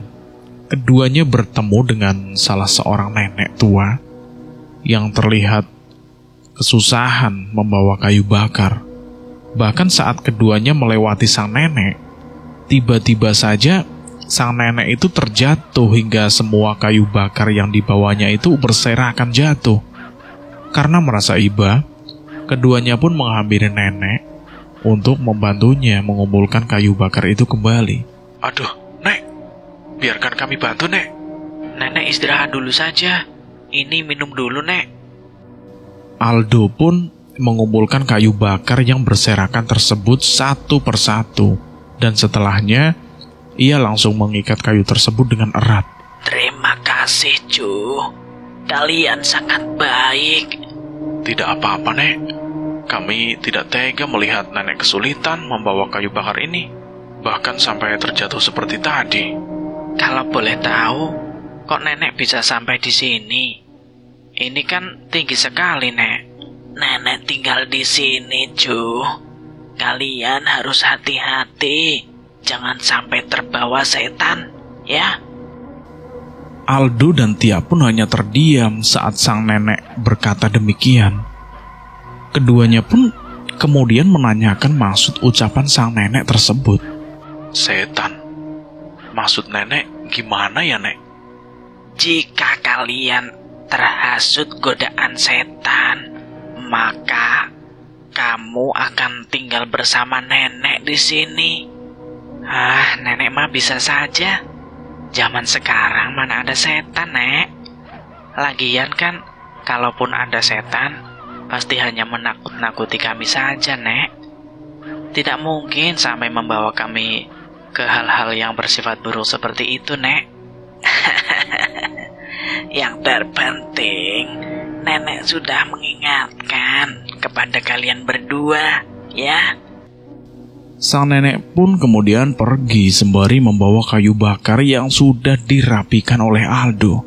keduanya bertemu dengan salah seorang nenek tua yang terlihat kesusahan membawa kayu bakar. Bahkan saat keduanya melewati sang nenek, tiba-tiba saja sang nenek itu terjatuh hingga semua kayu bakar yang dibawanya itu berserakan jatuh. Karena merasa iba, keduanya pun menghampiri nenek untuk membantunya mengumpulkan kayu bakar itu kembali. Aduh, Nek, biarkan kami bantu, Nek. Nenek istirahat dulu saja. Ini minum dulu, Nek. Aldo pun mengumpulkan kayu bakar yang berserakan tersebut satu persatu, dan setelahnya ia langsung mengikat kayu tersebut dengan erat. Terima kasih, Cu. Kalian sangat baik. Tidak apa-apa, Nek. Kami tidak tega melihat nenek kesulitan membawa kayu bakar ini, bahkan sampai terjatuh seperti tadi. Kalau boleh tahu, kok nenek bisa sampai di sini? Ini kan tinggi sekali, Nek. Nenek tinggal di sini, Cu. Kalian harus hati-hati. jangan sampai terbawa setan, ya. Aldo dan Tia pun hanya terdiam saat sang nenek berkata demikian. Keduanya pun kemudian menanyakan maksud ucapan sang nenek tersebut. Setan? Maksud nenek gimana ya, Nek? Jika kalian terhasut godaan setan, maka kamu akan tinggal bersama nenek di sini. Nenek mah bisa saja. Zaman sekarang mana ada setan, Nek. Lagian kan, kalaupun ada setan, pasti hanya menakut-nakuti kami saja, Nek. Tidak mungkin sampai membawa kami ke hal-hal yang bersifat buruk seperti itu, Nek. Yang terpenting, Nenek sudah mengingatkan kepada kalian berdua, ya. Sang nenek pun kemudian pergi sembari membawa kayu bakar yang sudah dirapikan oleh Aldo.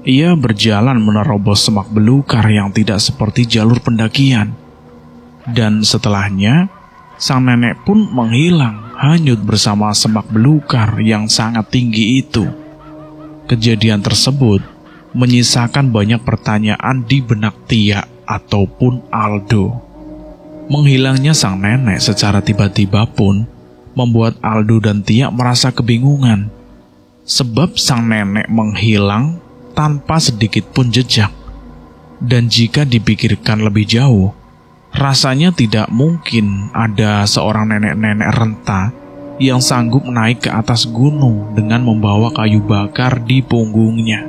Ia berjalan menerobos semak belukar yang tidak seperti jalur pendakian. Dan setelahnya, sang nenek pun menghilang hanyut bersama semak belukar yang sangat tinggi itu. Kejadian tersebut menyisakan banyak pertanyaan di benak Tia ataupun Aldo. Menghilangnya sang nenek secara tiba-tiba pun membuat Aldo dan Tia merasa kebingungan. Sebab sang nenek menghilang tanpa sedikit pun jejak. Dan jika dipikirkan lebih jauh, rasanya tidak mungkin ada seorang nenek-nenek renta yang sanggup naik ke atas gunung dengan membawa kayu bakar di punggungnya.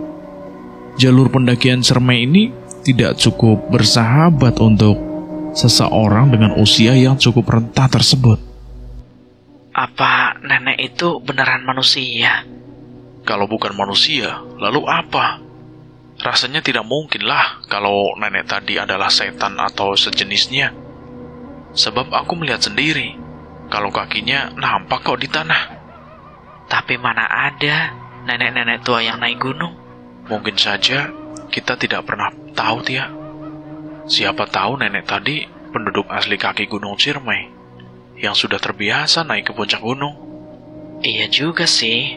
Jalur pendakian Ciremai ini tidak cukup bersahabat untuk seseorang dengan usia yang cukup renta tersebut. Apa nenek itu beneran manusia? Kalau bukan manusia, lalu apa? Rasanya tidak mungkin lah kalau nenek tadi adalah setan atau sejenisnya. Sebab aku melihat sendiri, kalau kakinya nampak kok di tanah. Tapi mana ada nenek-nenek tua yang naik gunung? Mungkin saja kita tidak pernah tahu, Tia. Siapa tahu nenek tadi penduduk asli kaki Gunung Ciremai yang sudah terbiasa naik ke puncak gunung. Iya juga sih.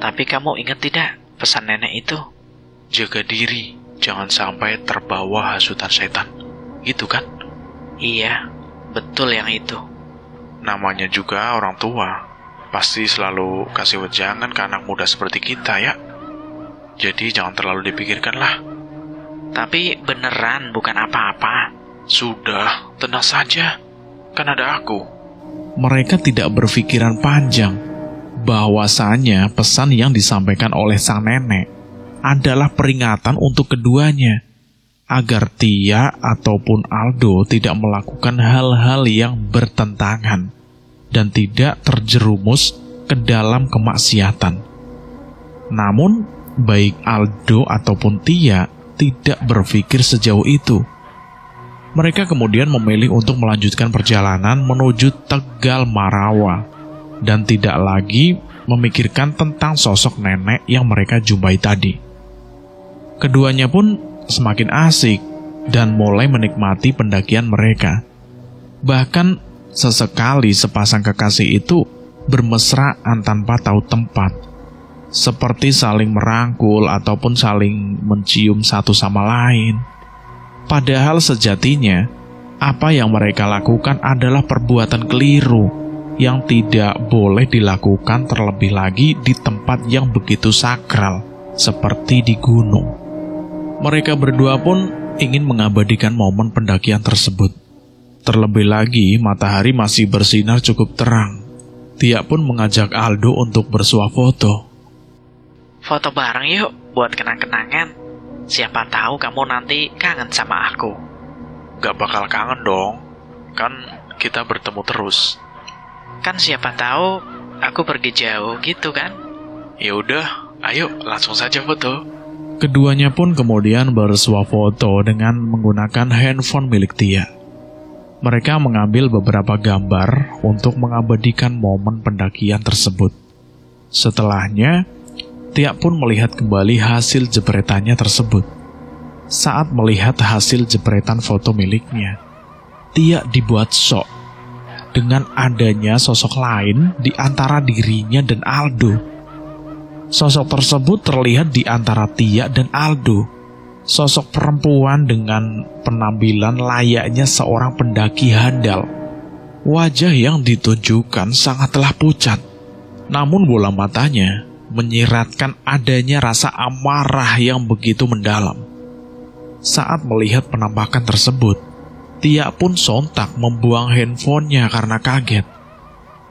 Tapi kamu ingat tidak pesan nenek itu? Jaga diri, jangan sampai terbawa hasutan setan. Gitu kan? Iya, betul yang itu. Namanya juga orang tua, pasti selalu kasih wejangan ke anak muda seperti kita, ya. Jadi jangan terlalu dipikirkan lah. Tapi beneran bukan apa-apa. Sudah, tenang saja. Kan ada aku. Mereka tidak berpikiran panjang bahwasanya pesan yang disampaikan oleh sang nenek adalah peringatan untuk keduanya agar Tia ataupun Aldo tidak melakukan hal-hal yang bertentangan dan tidak terjerumus ke dalam kemaksiatan. Namun, baik Aldo ataupun Tia tidak berpikir sejauh itu. Mereka kemudian memilih untuk melanjutkan perjalanan menuju Tegal Marawa dan tidak lagi memikirkan tentang sosok nenek yang mereka jumpai tadi. Keduanya pun semakin asik dan mulai menikmati pendakian mereka. Bahkan sesekali sepasang kekasih itu bermesraan tanpa tahu tempat, seperti saling merangkul ataupun saling mencium satu sama lain. Padahal sejatinya, apa yang mereka lakukan adalah perbuatan keliru yang tidak boleh dilakukan terlebih lagi di tempat yang begitu sakral, seperti di gunung. Mereka berdua pun ingin mengabadikan momen pendakian tersebut. Terlebih lagi, matahari masih bersinar cukup terang. Tia pun mengajak Aldo untuk bersuah foto. Foto bareng yuk, buat kenang-kenangan. Siapa tahu kamu nanti kangen sama aku. Gak bakal kangen dong. Kan kita bertemu terus. Kan siapa tahu aku pergi jauh gitu kan. Ya udah, ayo langsung saja foto. Keduanya pun kemudian bersuah foto dengan menggunakan handphone milik Tia. Mereka mengambil beberapa gambar untuk mengabadikan momen pendakian tersebut. Setelahnya, Tia pun melihat kembali hasil jepretannya tersebut. Saat melihat hasil jepretan foto miliknya, Tia dibuat syok. dengan adanya sosok lain di antara dirinya dan Aldo. Sosok tersebut terlihat di antara Tia dan Aldo. Sosok perempuan dengan penampilan layaknya seorang pendaki handal. Wajah yang ditunjukkan sangatlah pucat, namun bola matanya menyiratkan adanya rasa amarah yang begitu mendalam. Saat melihat penampakan tersebut, Tia pun sontak membuang handphonenya karena kaget.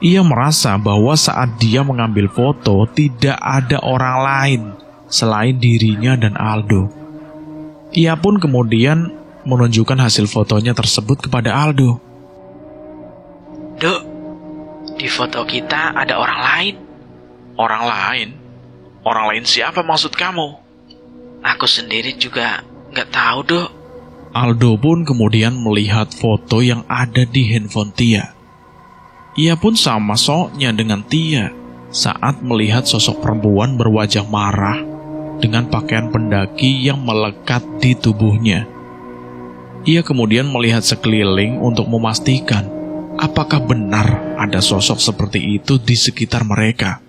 Ia merasa bahwa saat dia mengambil foto tidak ada orang lain selain dirinya dan Aldo. Ia pun kemudian menunjukkan hasil fotonya tersebut kepada Aldo. Dok, di foto kita ada orang lain. Orang lain? Orang lain siapa maksud kamu? Aku sendiri juga nggak tahu, Dok. Aldo pun kemudian melihat foto yang ada di handphone Tia. Ia pun sama soknya dengan Tia saat melihat sosok perempuan berwajah marah dengan pakaian pendaki yang melekat di tubuhnya. Ia kemudian melihat sekeliling untuk memastikan apakah benar ada sosok seperti itu di sekitar mereka.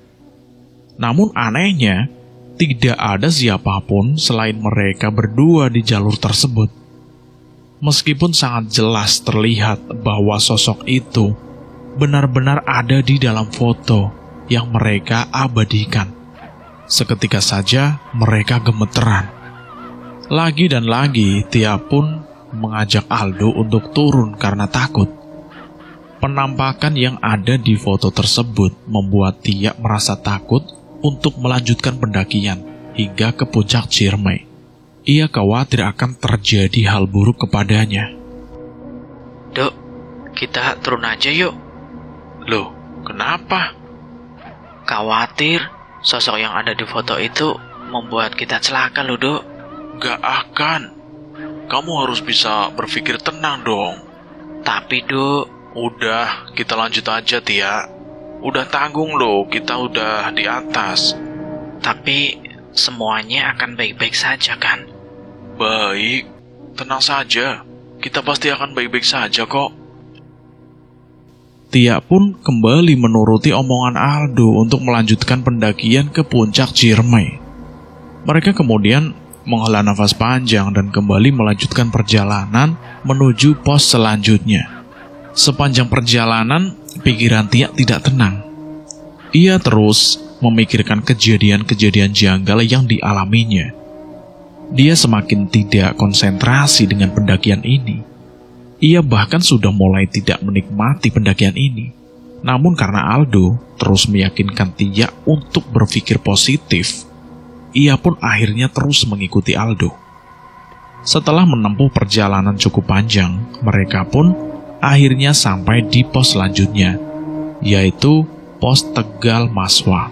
Namun anehnya, tidak ada siapapun selain mereka berdua di jalur tersebut. Meskipun sangat jelas terlihat bahwa sosok itu benar-benar ada di dalam foto yang mereka abadikan. Seketika saja mereka gemeteran. Lagi dan lagi Tia pun mengajak Aldo untuk turun karena takut. Penampakan yang ada di foto tersebut membuat Tia merasa takut untuk melanjutkan pendakian hingga ke puncak Ciremai. Ia khawatir akan terjadi hal buruk kepadanya. Dok, kita turun aja yuk. Loh, kenapa? Khawatir sosok yang ada di foto itu membuat kita celaka loh, Dok. Gak akan. Kamu harus bisa berpikir tenang dong. Tapi, Dok, udah, kita lanjut aja, Tia. Udah tanggung loh, kita udah di atas. Tapi semuanya akan baik-baik saja kan? Baik, tenang saja. Kita pasti akan baik-baik saja kok. Tia pun kembali menuruti omongan Aldo untuk melanjutkan pendakian ke puncak Ciremai. Mereka kemudian menghela nafas panjang dan kembali melanjutkan perjalanan menuju pos selanjutnya. Sepanjang perjalanan, pikiran Tia tidak tenang. Ia terus memikirkan kejadian-kejadian janggal yang dialaminya. Dia semakin tidak konsentrasi dengan pendakian ini. Ia bahkan sudah mulai tidak menikmati pendakian ini. Namun karena Aldo terus meyakinkan Tia untuk berpikir positif, ia pun akhirnya terus mengikuti Aldo. Setelah menempuh perjalanan cukup panjang, mereka pun akhirnya sampai di pos selanjutnya, yaitu pos Tegal Maswa.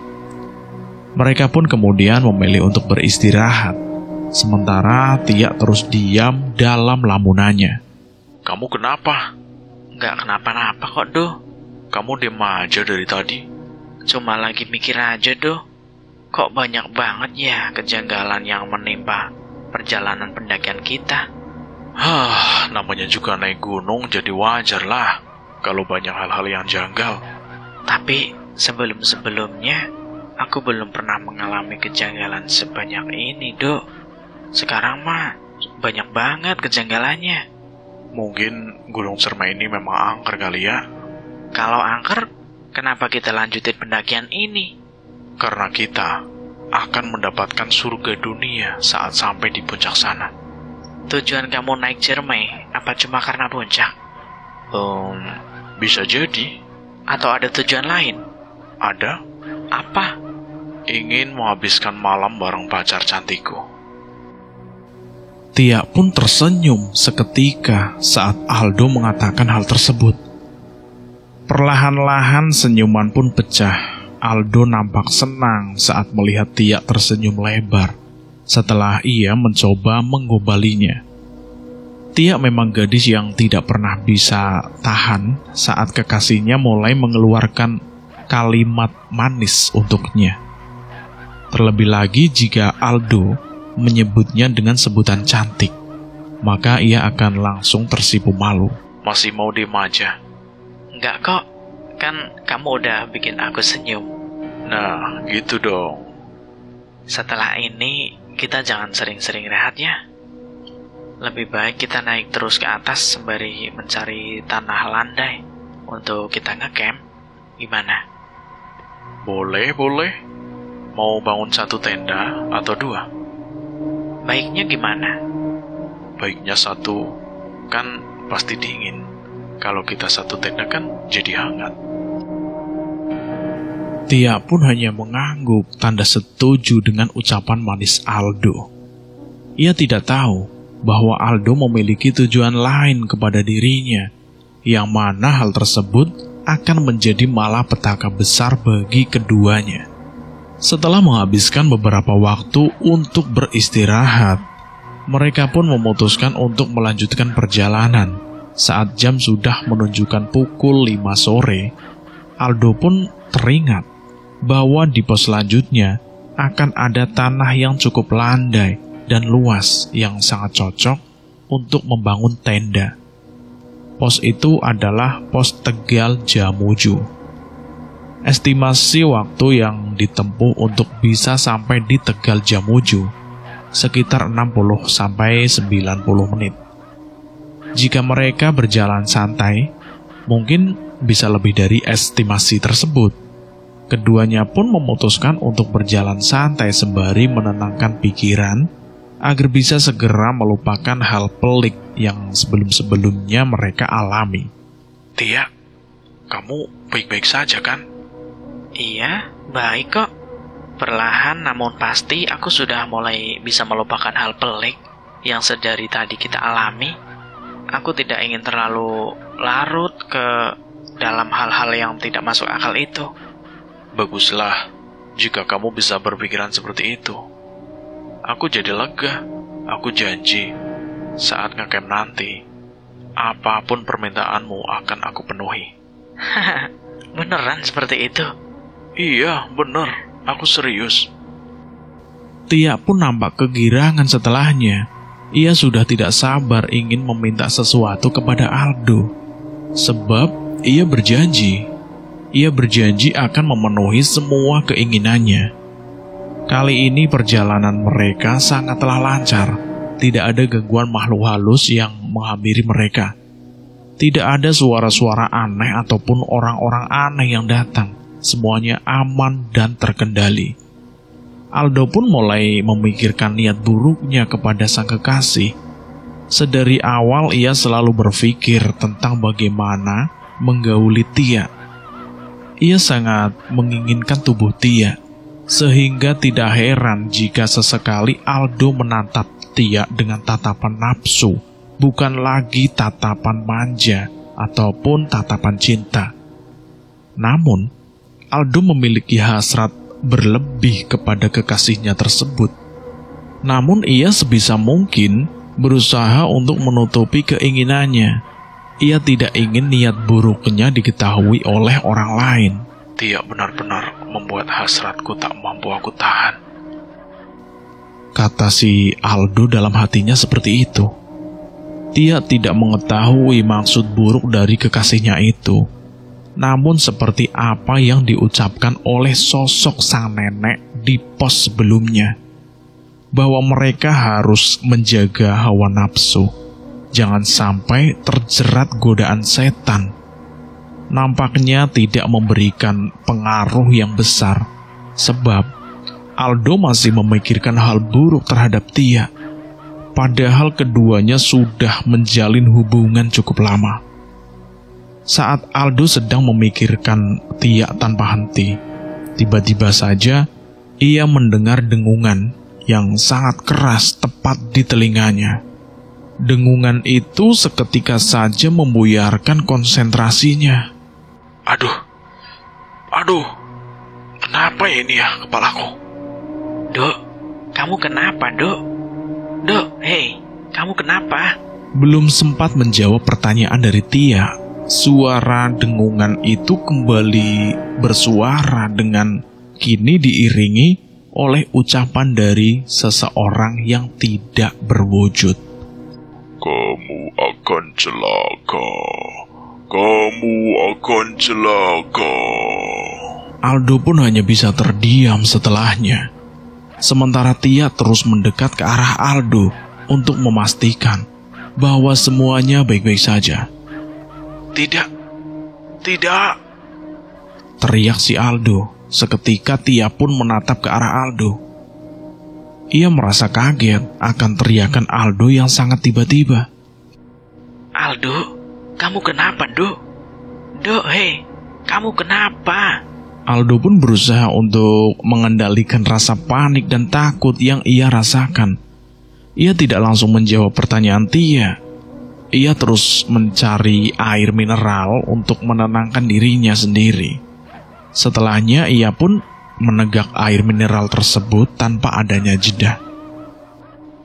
Mereka pun kemudian memilih untuk beristirahat. Sementara Tia terus diam dalam lamunannya. Kamu kenapa? Nggak kenapa-napa kok, Do. Kamu diam aja dari tadi. Cuma lagi mikir aja, Do. Kok banyak banget ya kejanggalan yang menimpa perjalanan pendakian kita. Namanya juga naik gunung, jadi wajar lah kalau banyak hal-hal yang janggal. Tapi sebelum-sebelumnya aku belum pernah mengalami kejanggalan sebanyak ini, Do. Sekarang mah banyak banget kejanggalannya. Mungkin Gunung Ciremai ini memang angker kali ya. Kalau angker, kenapa kita lanjutin pendakian ini? Karena kita akan mendapatkan surga dunia saat sampai di puncak sana. Tujuan kamu naik Ciremai apa cuma karena puncak? Bisa jadi. Atau ada tujuan lain? Ada. Apa? Ingin menghabiskan malam bareng pacar cantikku. Tia pun tersenyum seketika saat Aldo mengatakan hal tersebut. Perlahan-lahan senyuman pun pecah. Aldo nampak senang saat melihat Tia tersenyum lebar setelah ia mencoba menggobalinya. Tia memang gadis yang tidak pernah bisa tahan saat kekasihnya mulai mengeluarkan kalimat manis untuknya. Terlebih lagi jika Aldo menyebutnya dengan sebutan cantik, maka ia akan langsung tersipu malu. Masih mau diem aja? Enggak kok, kan kamu udah bikin aku senyum. Nah, gitu dong. Setelah ini, kita jangan sering-sering rehat ya. Lebih baik kita naik terus ke atas sembari mencari tanah landai untuk kita ngecamp. Gimana? Boleh. Mau bangun 1 tenda atau 2? Baiknya gimana? Baiknya 1, kan pasti dingin. Kalau kita 1 tenda kan jadi hangat. Tia pun hanya mengangguk tanda setuju dengan ucapan manis Aldo. Ia tidak tahu bahwa Aldo memiliki tujuan lain kepada dirinya, yang mana hal tersebut akan menjadi malapetaka besar bagi keduanya. Setelah menghabiskan beberapa waktu untuk beristirahat, mereka pun memutuskan untuk melanjutkan perjalanan. Saat jam sudah menunjukkan pukul 5 sore, Aldo pun teringat bahwa di pos selanjutnya akan ada tanah yang cukup landai dan luas yang sangat cocok untuk membangun tenda. Pos itu adalah pos Tegal Jamuju. Estimasi waktu yang ditempuh untuk bisa sampai di Tegal Jamuju sekitar 60-90 menit. Jika mereka berjalan santai, mungkin bisa lebih dari estimasi tersebut. Keduanya pun memutuskan untuk berjalan santai sembari menenangkan pikiran agar bisa segera melupakan hal pelik yang sebelum-sebelumnya mereka alami. Tia, kamu baik-baik saja kan? Iya, baik kok. Perlahan namun pasti aku sudah mulai bisa melupakan hal pelik yang sedari tadi kita alami. Aku tidak ingin terlalu larut ke dalam hal-hal yang tidak masuk akal itu. Baguslah jika kamu bisa berpikiran seperti itu. Aku jadi lega. Aku janji saat ngecamp nanti, apapun permintaanmu akan aku penuhi. Beneran seperti itu? Iya, bener. Aku serius. Tia pun nampak kegirangan setelahnya. Ia sudah tidak sabar ingin meminta sesuatu kepada Aldo. Sebab ia berjanji akan memenuhi semua keinginannya. Kali ini perjalanan mereka sangatlah lancar. Tidak ada gangguan makhluk halus yang menghampiri mereka. Tidak ada suara-suara aneh ataupun orang-orang aneh yang datang. Semuanya aman dan terkendali. Aldo pun mulai memikirkan niat buruknya kepada sang kekasih. Sedari awal ia selalu berpikir tentang bagaimana menggauli Tia. Ia sangat menginginkan tubuh Tia, sehingga tidak heran jika sesekali Aldo menatap Tia dengan tatapan nafsu, bukan lagi tatapan manja ataupun tatapan cinta. Namun, Aldo memiliki hasrat berlebih kepada kekasihnya tersebut. Namun ia sebisa mungkin berusaha untuk menutupi keinginannya. Ia tidak ingin niat buruknya diketahui oleh orang lain. Tia benar-benar membuat hasratku tak mampu aku tahan, kata si Aldo dalam hatinya seperti itu. Tia tidak mengetahui maksud buruk dari kekasihnya itu. Namun seperti apa yang diucapkan oleh sosok sang nenek di pos sebelumnya, bahwa mereka harus menjaga hawa nafsu, jangan sampai terjerat godaan setan. Nampaknya tidak memberikan pengaruh yang besar, sebab Aldo masih memikirkan hal buruk terhadap Tia, padahal keduanya sudah menjalin hubungan cukup lama. Saat Aldo sedang memikirkan Tia tanpa henti, tiba-tiba saja ia mendengar dengungan yang sangat keras tepat di telinganya. Dengungan itu seketika saja membuyarkan konsentrasinya. Aduh, kenapa ini ya kepalaku? Dok, kamu kenapa, Dok? Dok, hei, kamu kenapa? Belum sempat menjawab pertanyaan dari Tia, suara dengungan itu kembali bersuara dengan kini diiringi oleh ucapan dari seseorang yang tidak berwujud. Kamu akan celaka. Kamu akan celaka. Aldo pun hanya bisa terdiam setelahnya. Sementara Tia terus mendekat ke arah Aldo untuk memastikan bahwa semuanya baik-baik saja. Tidak. Teriak si Aldo. Seketika Tia pun menatap ke arah Aldo. Ia merasa kaget akan teriakan Aldo yang sangat tiba-tiba. Aldo, kamu kenapa, Dok? Dok, hei, kamu kenapa? Aldo pun berusaha untuk mengendalikan rasa panik dan takut yang ia rasakan. Ia tidak langsung menjawab pertanyaan Tia. Ia terus mencari air mineral untuk menenangkan dirinya sendiri. Setelahnya ia pun menegak air mineral tersebut tanpa adanya jeda.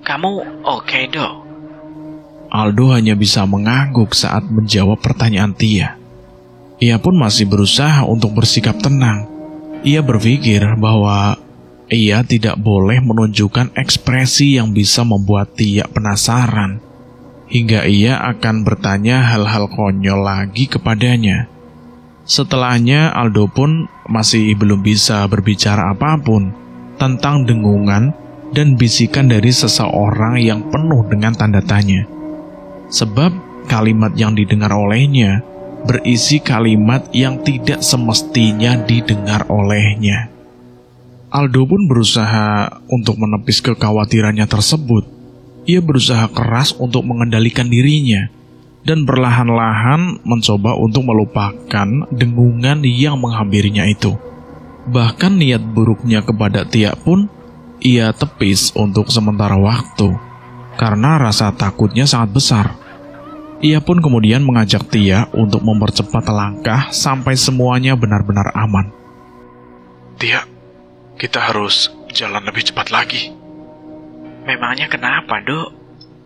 Kamu oke, Dok? Aldo hanya bisa mengangguk saat menjawab pertanyaan Tia. Ia pun masih berusaha untuk bersikap tenang. Ia berpikir bahwa ia tidak boleh menunjukkan ekspresi yang bisa membuat Tia penasaran, hingga ia akan bertanya hal-hal konyol lagi kepadanya. Setelahnya Aldo pun masih belum bisa berbicara apapun tentang dengungan dan bisikan dari seseorang yang penuh dengan tanda tanya. Sebab kalimat yang didengar olehnya berisi kalimat yang tidak semestinya didengar olehnya. Aldo pun berusaha untuk menepis kekhawatirannya tersebut. Ia berusaha keras untuk mengendalikan dirinya dan perlahan-lahan mencoba untuk melupakan dengungan yang menghampirinya itu. Bahkan niat buruknya kepada Tia pun ia tepis untuk sementara waktu, karena rasa takutnya sangat besar. Ia pun kemudian mengajak Tia untuk mempercepat langkah sampai semuanya benar-benar aman. Tia, kita harus jalan lebih cepat lagi. Memangnya kenapa, Dok?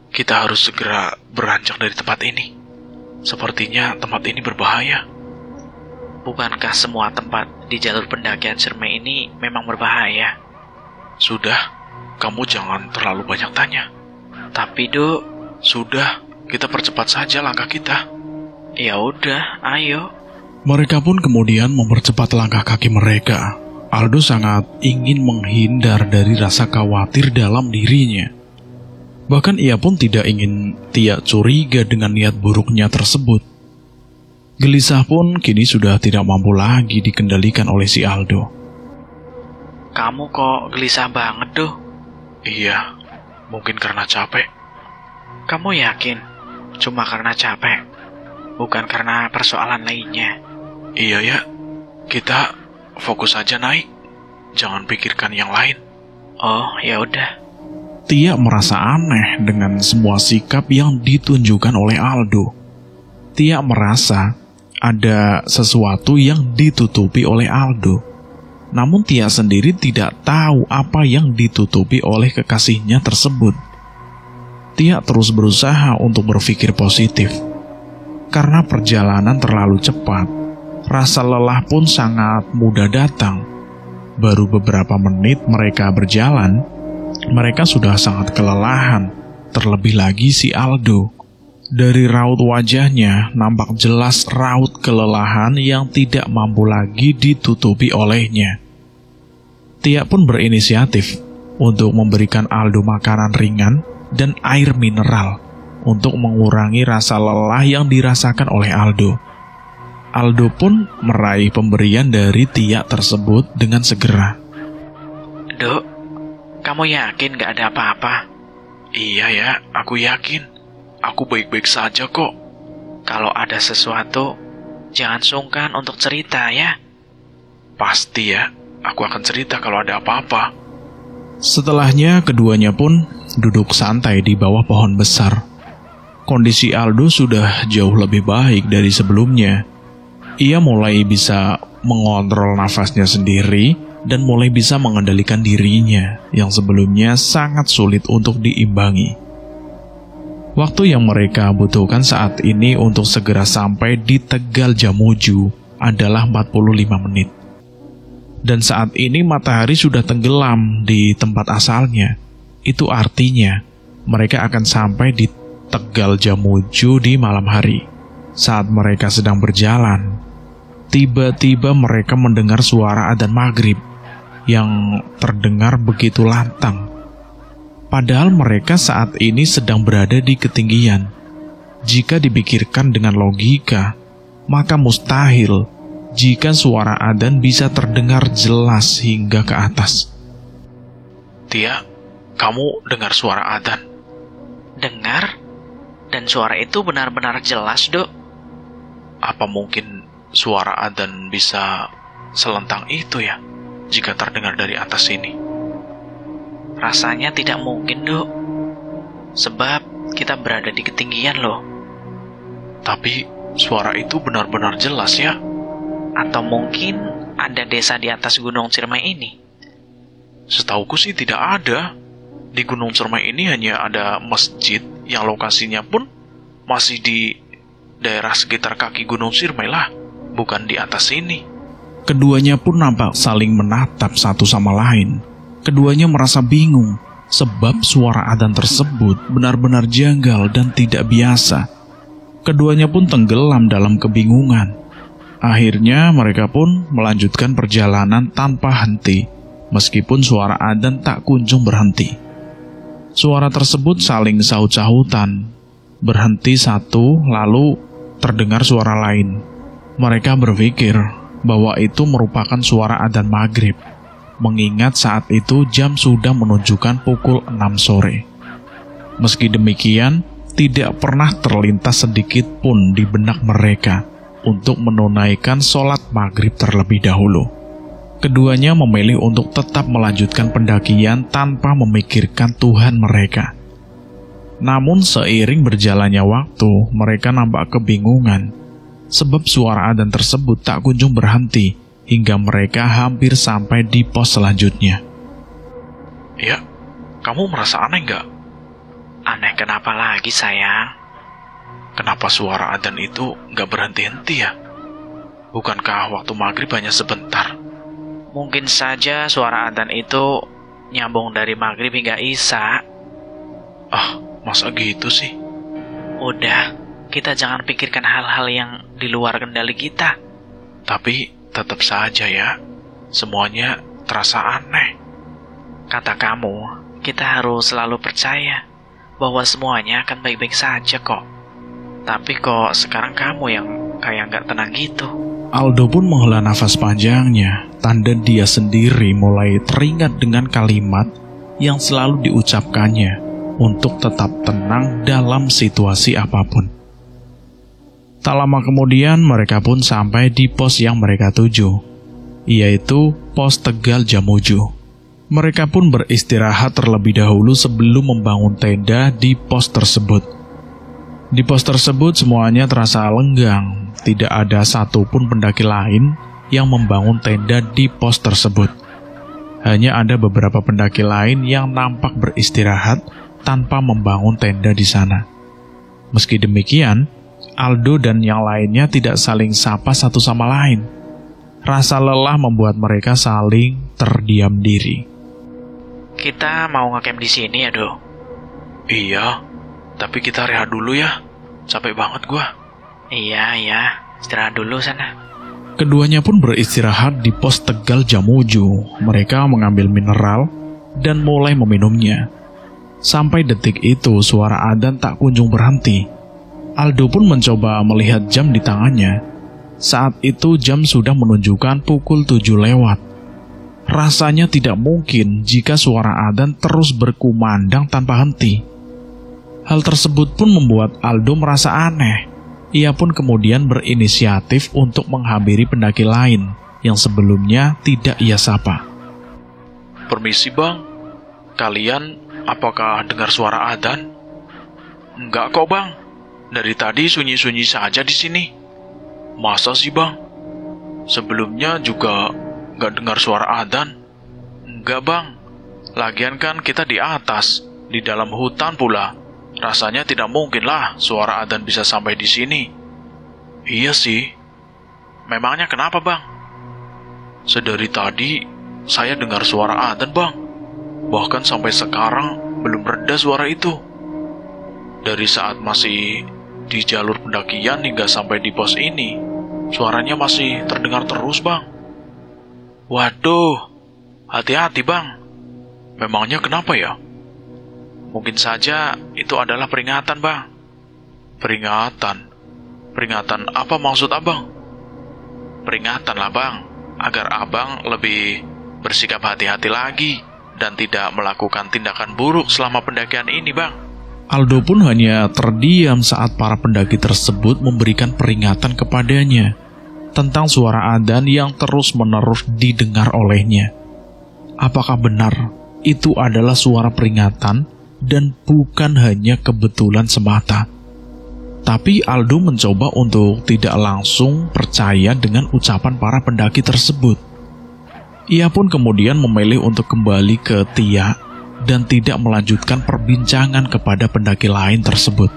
Kita harus segera beranjak dari tempat ini. Sepertinya tempat ini berbahaya. Bukankah semua tempat di jalur pendakian Ciremai ini memang berbahaya? Sudah, kamu jangan terlalu banyak tanya. Tapi, Dok, sudah, kita percepat saja langkah kita. Ya udah, ayo. Mereka pun kemudian mempercepat langkah kaki mereka. Aldo sangat ingin menghindar dari rasa khawatir dalam dirinya. Bahkan ia pun tidak ingin Tia curiga dengan niat buruknya tersebut. Gelisah pun kini sudah tidak mampu lagi dikendalikan oleh si Aldo. Kamu kok gelisah banget, Dok? Iya, mungkin karena capek. Kamu yakin cuma karena capek, bukan karena persoalan lainnya? Iya ya, kita fokus aja naik. Jangan pikirkan yang lain. Oh, ya udah. Tia merasa aneh dengan semua sikap yang ditunjukkan oleh Aldo. Tia merasa ada sesuatu yang ditutupi oleh Aldo. Namun Tia sendiri tidak tahu apa yang ditutupi oleh kekasihnya tersebut. Tia terus berusaha untuk berpikir positif. Karena perjalanan terlalu cepat, rasa lelah pun sangat mudah datang. Baru beberapa menit mereka berjalan, mereka sudah sangat kelelahan, terlebih lagi si Aldo. Dari raut wajahnya nampak jelas raut kelelahan yang tidak mampu lagi ditutupi olehnya. Tia pun berinisiatif untuk memberikan Aldo makanan ringan dan air mineral untuk mengurangi rasa lelah yang dirasakan oleh Aldo. Aldo pun meraih pemberian dari Tia tersebut dengan segera. Dok, kamu yakin gak ada apa-apa? Iya ya, aku yakin. Aku baik-baik saja kok. Kalau ada sesuatu, jangan sungkan untuk cerita ya. Pasti ya, aku akan cerita kalau ada apa-apa. Setelahnya keduanya pun duduk santai di bawah pohon besar. Kondisi Aldo sudah jauh lebih baik dari sebelumnya. Ia mulai bisa mengontrol nafasnya sendiri dan mulai bisa mengendalikan dirinya yang sebelumnya sangat sulit untuk diimbangi. Waktu yang mereka butuhkan saat ini untuk segera sampai di Tegal Jamuju adalah 45 menit. Dan saat ini matahari sudah tenggelam di tempat asalnya. Itu artinya mereka akan sampai di Tegal Jamuju di malam hari. Saat mereka sedang berjalan, tiba-tiba mereka mendengar suara adzan maghrib yang terdengar begitu lantang. Padahal mereka saat ini sedang berada di ketinggian. Jika dipikirkan dengan logika, maka mustahil jika suara adzan bisa terdengar jelas hingga ke atas. Tia, kamu dengar suara adzan? Dengar? Dan suara itu benar-benar jelas, Dok. Apa mungkin suara adzan bisa selentang itu ya, jika terdengar dari atas sini? Rasanya tidak mungkin, Dok. Sebab kita berada di ketinggian loh. Tapi suara itu benar-benar jelas ya. Atau mungkin ada desa di atas Gunung Ciremai ini? Setauku sih tidak ada. Di Gunung Ciremai ini hanya ada masjid yang lokasinya pun masih di daerah sekitar kaki Gunung Ciremai lah, bukan di atas sini. Keduanya pun nampak saling menatap satu sama lain. Keduanya merasa bingung, sebab suara adzan tersebut benar-benar janggal dan tidak biasa. Keduanya pun tenggelam dalam kebingungan. Akhirnya mereka pun melanjutkan perjalanan tanpa henti, meskipun suara adzan tak kunjung berhenti. Suara tersebut saling sahut-sahutan, berhenti satu, lalu terdengar suara lain. Mereka berpikir bahwa itu merupakan suara adzan maghrib, mengingat saat itu jam sudah menunjukkan pukul 6 sore. Meski demikian, tidak pernah terlintas sedikit pun di benak mereka untuk menunaikan sholat maghrib terlebih dahulu. Keduanya memilih untuk tetap melanjutkan pendakian tanpa memikirkan Tuhan mereka. Namun seiring berjalannya waktu, mereka nampak kebingungan, sebab suara adzan tersebut tak kunjung berhenti hingga mereka hampir sampai di pos selanjutnya. Ya, kamu merasa aneh nggak? Aneh kenapa lagi, sayang? Kenapa suara adzan itu nggak berhenti-henti ya? Bukankah waktu maghrib hanya sebentar? Mungkin saja suara adzan itu nyambung dari maghrib hingga isya. Masa gitu sih? Udah, kita jangan pikirkan hal-hal yang di luar kendali kita. Tapi tetap saja ya, semuanya terasa aneh. Kata kamu, kita harus selalu percaya bahwa semuanya akan baik-baik saja kok. Tapi kok sekarang kamu yang kayak nggak tenang gitu? Aldo pun menghela nafas panjangnya, tanda dia sendiri mulai teringat dengan kalimat yang selalu diucapkannya untuk tetap tenang dalam situasi apapun. Tak lama kemudian mereka pun sampai di pos yang mereka tuju, yaitu pos Tegal Jamuju. Mereka pun beristirahat terlebih dahulu sebelum membangun tenda di pos tersebut. Di pos tersebut semuanya terasa lenggang, tidak ada satupun pendaki lain yang membangun tenda di pos tersebut. Hanya ada beberapa pendaki lain yang nampak beristirahat tanpa membangun tenda di sana. Meski demikian, Aldo dan yang lainnya tidak saling sapa satu sama lain. Rasa lelah membuat mereka saling terdiam diri. Kita mau ngecamp di sini ya, Do? Iya, tapi kita rehat dulu ya. Capek banget gua. Iya, istirahat dulu sana. Keduanya pun beristirahat di pos Tegal Jamuju. Mereka mengambil mineral dan mulai meminumnya. Sampai detik itu suara adzan tak kunjung berhenti. Aldo pun mencoba melihat jam di tangannya. Saat itu jam sudah menunjukkan pukul 7 lewat. Rasanya tidak mungkin jika suara adzan terus berkumandang tanpa henti. Hal tersebut pun membuat Aldo merasa aneh. Ia pun kemudian berinisiatif untuk menghampiri pendaki lain yang sebelumnya tidak ia sapa. Permisi bang, kalian apakah dengar suara adzan? Enggak kok bang, dari tadi sunyi-sunyi saja di sini. Masa sih bang? Sebelumnya juga nggak dengar suara adzan? Enggak bang, lagian kan kita di atas, di dalam hutan pula. Rasanya tidak mungkin lah suara adzan bisa sampai di sini. Iya sih. Memangnya kenapa bang? Sedari tadi saya dengar suara adzan bang. Bahkan sampai sekarang belum reda suara itu. Dari saat masih di jalur pendakian hingga sampai di pos ini, suaranya masih terdengar terus, Bang. Waduh, hati-hati, Bang. Memangnya kenapa ya? Mungkin saja itu adalah peringatan, Bang. Peringatan? Peringatan apa maksud Abang? Peringatan lah, Bang, agar Abang lebih bersikap hati-hati lagi dan tidak melakukan tindakan buruk selama pendakian ini, Bang. Aldo pun hanya terdiam saat para pendaki tersebut memberikan peringatan kepadanya tentang suara adzan yang terus-menerus didengar olehnya. Apakah benar itu adalah suara peringatan dan bukan hanya kebetulan semata? Tapi Aldo mencoba untuk tidak langsung percaya dengan ucapan para pendaki tersebut. Ia pun kemudian memilih untuk kembali ke Tia dan tidak melanjutkan perbincangan kepada pendaki lain tersebut.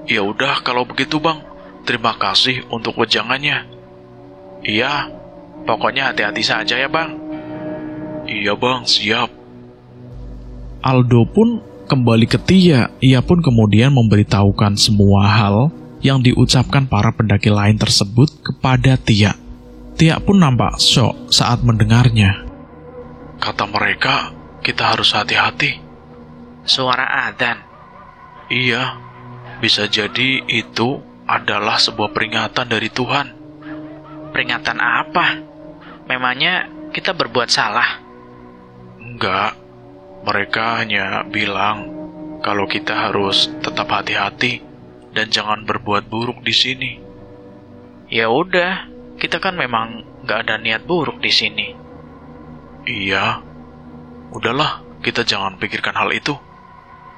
Ya udah kalau begitu, Bang. Terima kasih untuk wejangannya. Iya, pokoknya hati-hati saja ya, Bang. Iya, Bang, siap. Aldo pun kembali ke Tia. Ia pun kemudian memberitahukan semua hal yang diucapkan para pendaki lain tersebut kepada Tia. Tia pun nampak syok saat mendengarnya. Kata mereka, kita harus hati-hati. Suara adzan. Iya, bisa jadi itu adalah sebuah peringatan dari Tuhan. Peringatan apa? Memangnya kita berbuat salah? Enggak, mereka hanya bilang kalau kita harus tetap hati-hati dan jangan berbuat buruk di sini. Ya udah, kita kan memang nggak ada niat buruk di sini. Iya, udahlah, kita jangan pikirkan hal itu.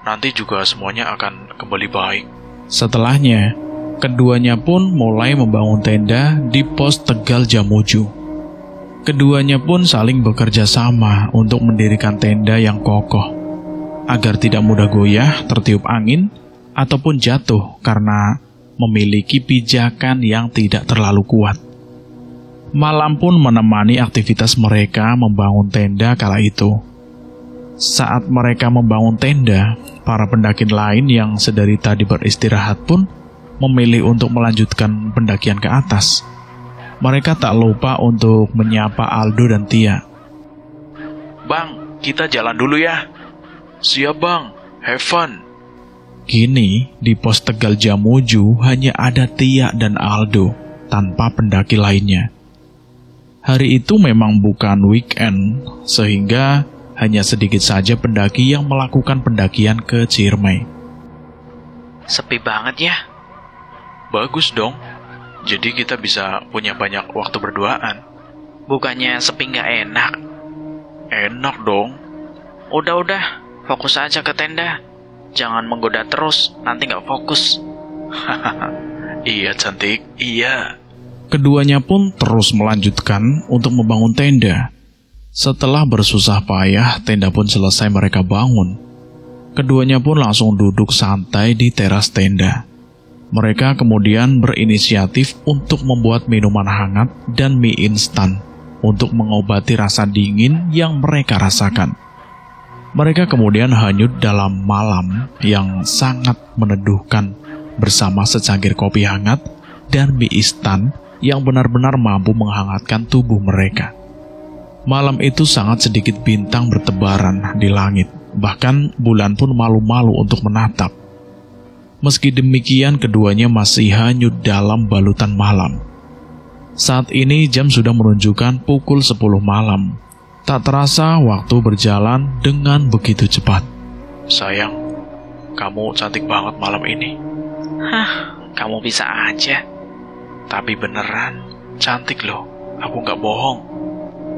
Nanti juga semuanya akan kembali baik. Setelahnya, keduanya pun mulai membangun tenda di pos Tegal Jamuju. Keduanya pun saling bekerja sama untuk mendirikan tenda yang kokoh, agar tidak mudah goyah, tertiup angin, ataupun jatuh karena memiliki pijakan yang tidak terlalu kuat. Malam pun menemani aktivitas mereka membangun tenda kala itu. Saat mereka membangun tenda, para pendaki lain yang sedari tadi beristirahat pun memilih untuk melanjutkan pendakian ke atas. Mereka tak lupa untuk menyapa Aldo dan Tia. Bang, kita jalan dulu ya. Siap, Bang. Have fun. Kini, di pos Tegal Jamuju hanya ada Tia dan Aldo, tanpa pendaki lainnya. Hari itu memang bukan weekend, sehingga hanya sedikit saja pendaki yang melakukan pendakian ke Ciremai. Sepi banget ya. Bagus dong. Jadi kita bisa punya banyak waktu berduaan. Bukannya sepi nggak enak? Enak dong. Udah, fokus aja ke tenda. Jangan menggoda terus, nanti nggak fokus. Iya, cantik, iya. Keduanya pun terus melanjutkan untuk membangun tenda. Setelah bersusah payah, tenda pun selesai mereka bangun. Keduanya pun langsung duduk santai di teras tenda. Mereka kemudian berinisiatif untuk membuat minuman hangat dan mie instan untuk mengobati rasa dingin yang mereka rasakan. Mereka kemudian hanyut dalam malam yang sangat meneduhkan bersama secangkir kopi hangat dan mie instan yang benar-benar mampu menghangatkan tubuh mereka. Malam itu sangat sedikit bintang bertebaran di langit, bahkan bulan pun malu-malu untuk menatap. Meski demikian, keduanya masih hanyut dalam balutan malam. Saat ini jam sudah menunjukkan pukul 10 malam. Tak terasa waktu berjalan dengan begitu cepat. Sayang, kamu cantik banget malam ini. Hah, kamu bisa aja. Tapi beneran, cantik loh. Aku gak bohong.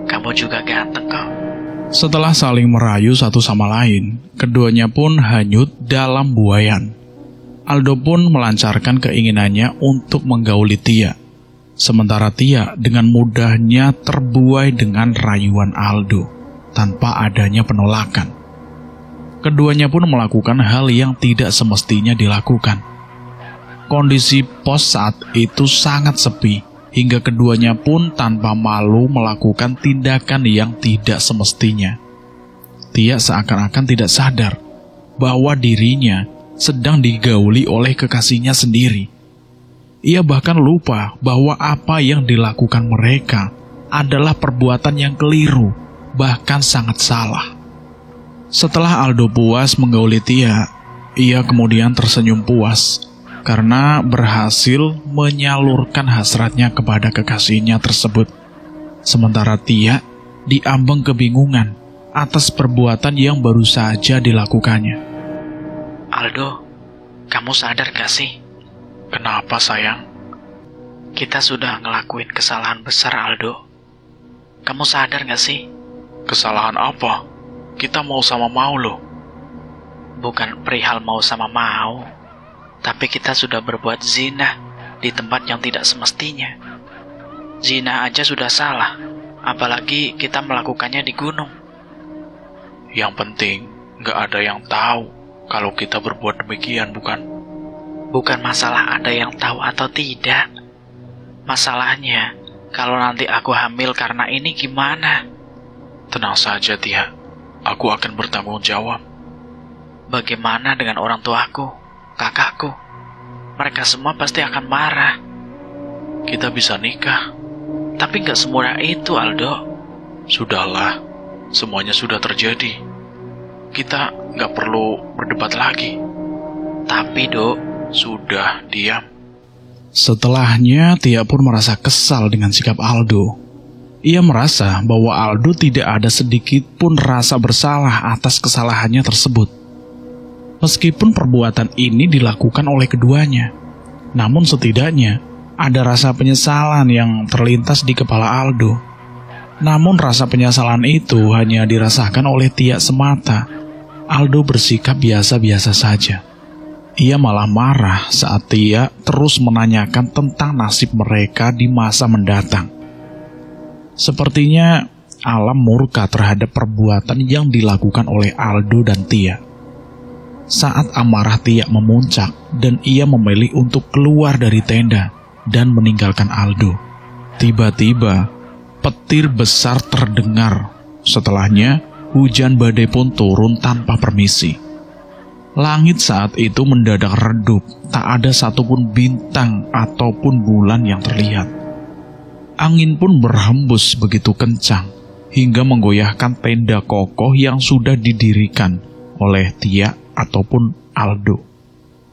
Kamu juga ganteng kok. Setelah saling merayu satu sama lain, keduanya pun hanyut dalam buayan. Aldo pun melancarkan keinginannya untuk menggauli Tia. Sementara Tia dengan mudahnya terbuai dengan rayuan Aldo, tanpa adanya penolakan. Keduanya pun melakukan hal yang tidak semestinya dilakukan. Kondisi pos saat itu sangat sepi, hingga keduanya pun tanpa malu melakukan tindakan yang tidak semestinya. Tia seakan-akan tidak sadar bahwa dirinya sedang digauli oleh kekasihnya sendiri. Ia bahkan lupa bahwa apa yang dilakukan mereka adalah perbuatan yang keliru, bahkan sangat salah. Setelah Aldo puas menggauli Tia, ia kemudian tersenyum puas karena berhasil menyalurkan hasratnya kepada kekasihnya tersebut. Sementara Tia diambang kebingungan atas perbuatan yang baru saja dilakukannya. Aldo, kamu sadar gak sih? Kenapa sayang? Kita sudah ngelakuin kesalahan besar, Aldo. Kamu sadar gak sih? Kesalahan apa? Kita mau sama mau loh. Bukan perihal mau sama mau, tapi kita sudah berbuat zina di tempat yang tidak semestinya. Zina aja sudah salah, apalagi kita melakukannya di gunung. Yang penting, gak ada yang tahu kalau kita berbuat demikian, bukan? Bukan masalah ada yang tahu atau tidak. Masalahnya, kalau nanti aku hamil karena ini gimana? Tenang saja, Tia. Aku akan bertanggung jawab. Bagaimana dengan orang tuaku, kakakku? Mereka semua pasti akan marah. Kita bisa nikah. Tapi gak semudah itu, Aldo. Sudahlah, semuanya sudah terjadi. Kita gak perlu berdebat lagi. Tapi, Dok, sudah, diam. Setelahnya, Tia pun merasa kesal dengan sikap Aldo. Ia merasa bahwa Aldo tidak ada sedikit pun rasa bersalah atas kesalahannya tersebut. Meskipun perbuatan ini dilakukan oleh keduanya, namun setidaknya ada rasa penyesalan yang terlintas di kepala Aldo. Namun rasa penyesalan itu hanya dirasakan oleh Tia semata. Aldo bersikap biasa-biasa saja. Ia malah marah saat Tia terus menanyakan tentang nasib mereka di masa mendatang. Sepertinya alam murka terhadap perbuatan yang dilakukan oleh Aldo dan Tia. Saat amarah Tia memuncak dan ia memilih untuk keluar dari tenda dan meninggalkan Aldo, tiba-tiba petir besar terdengar. Setelahnya, hujan badai pun turun tanpa permisi. Langit saat itu mendadak redup, tak ada satupun bintang ataupun bulan yang terlihat. Angin pun berhembus begitu kencang, hingga menggoyahkan tenda kokoh yang sudah didirikan oleh Tia ataupun Aldo.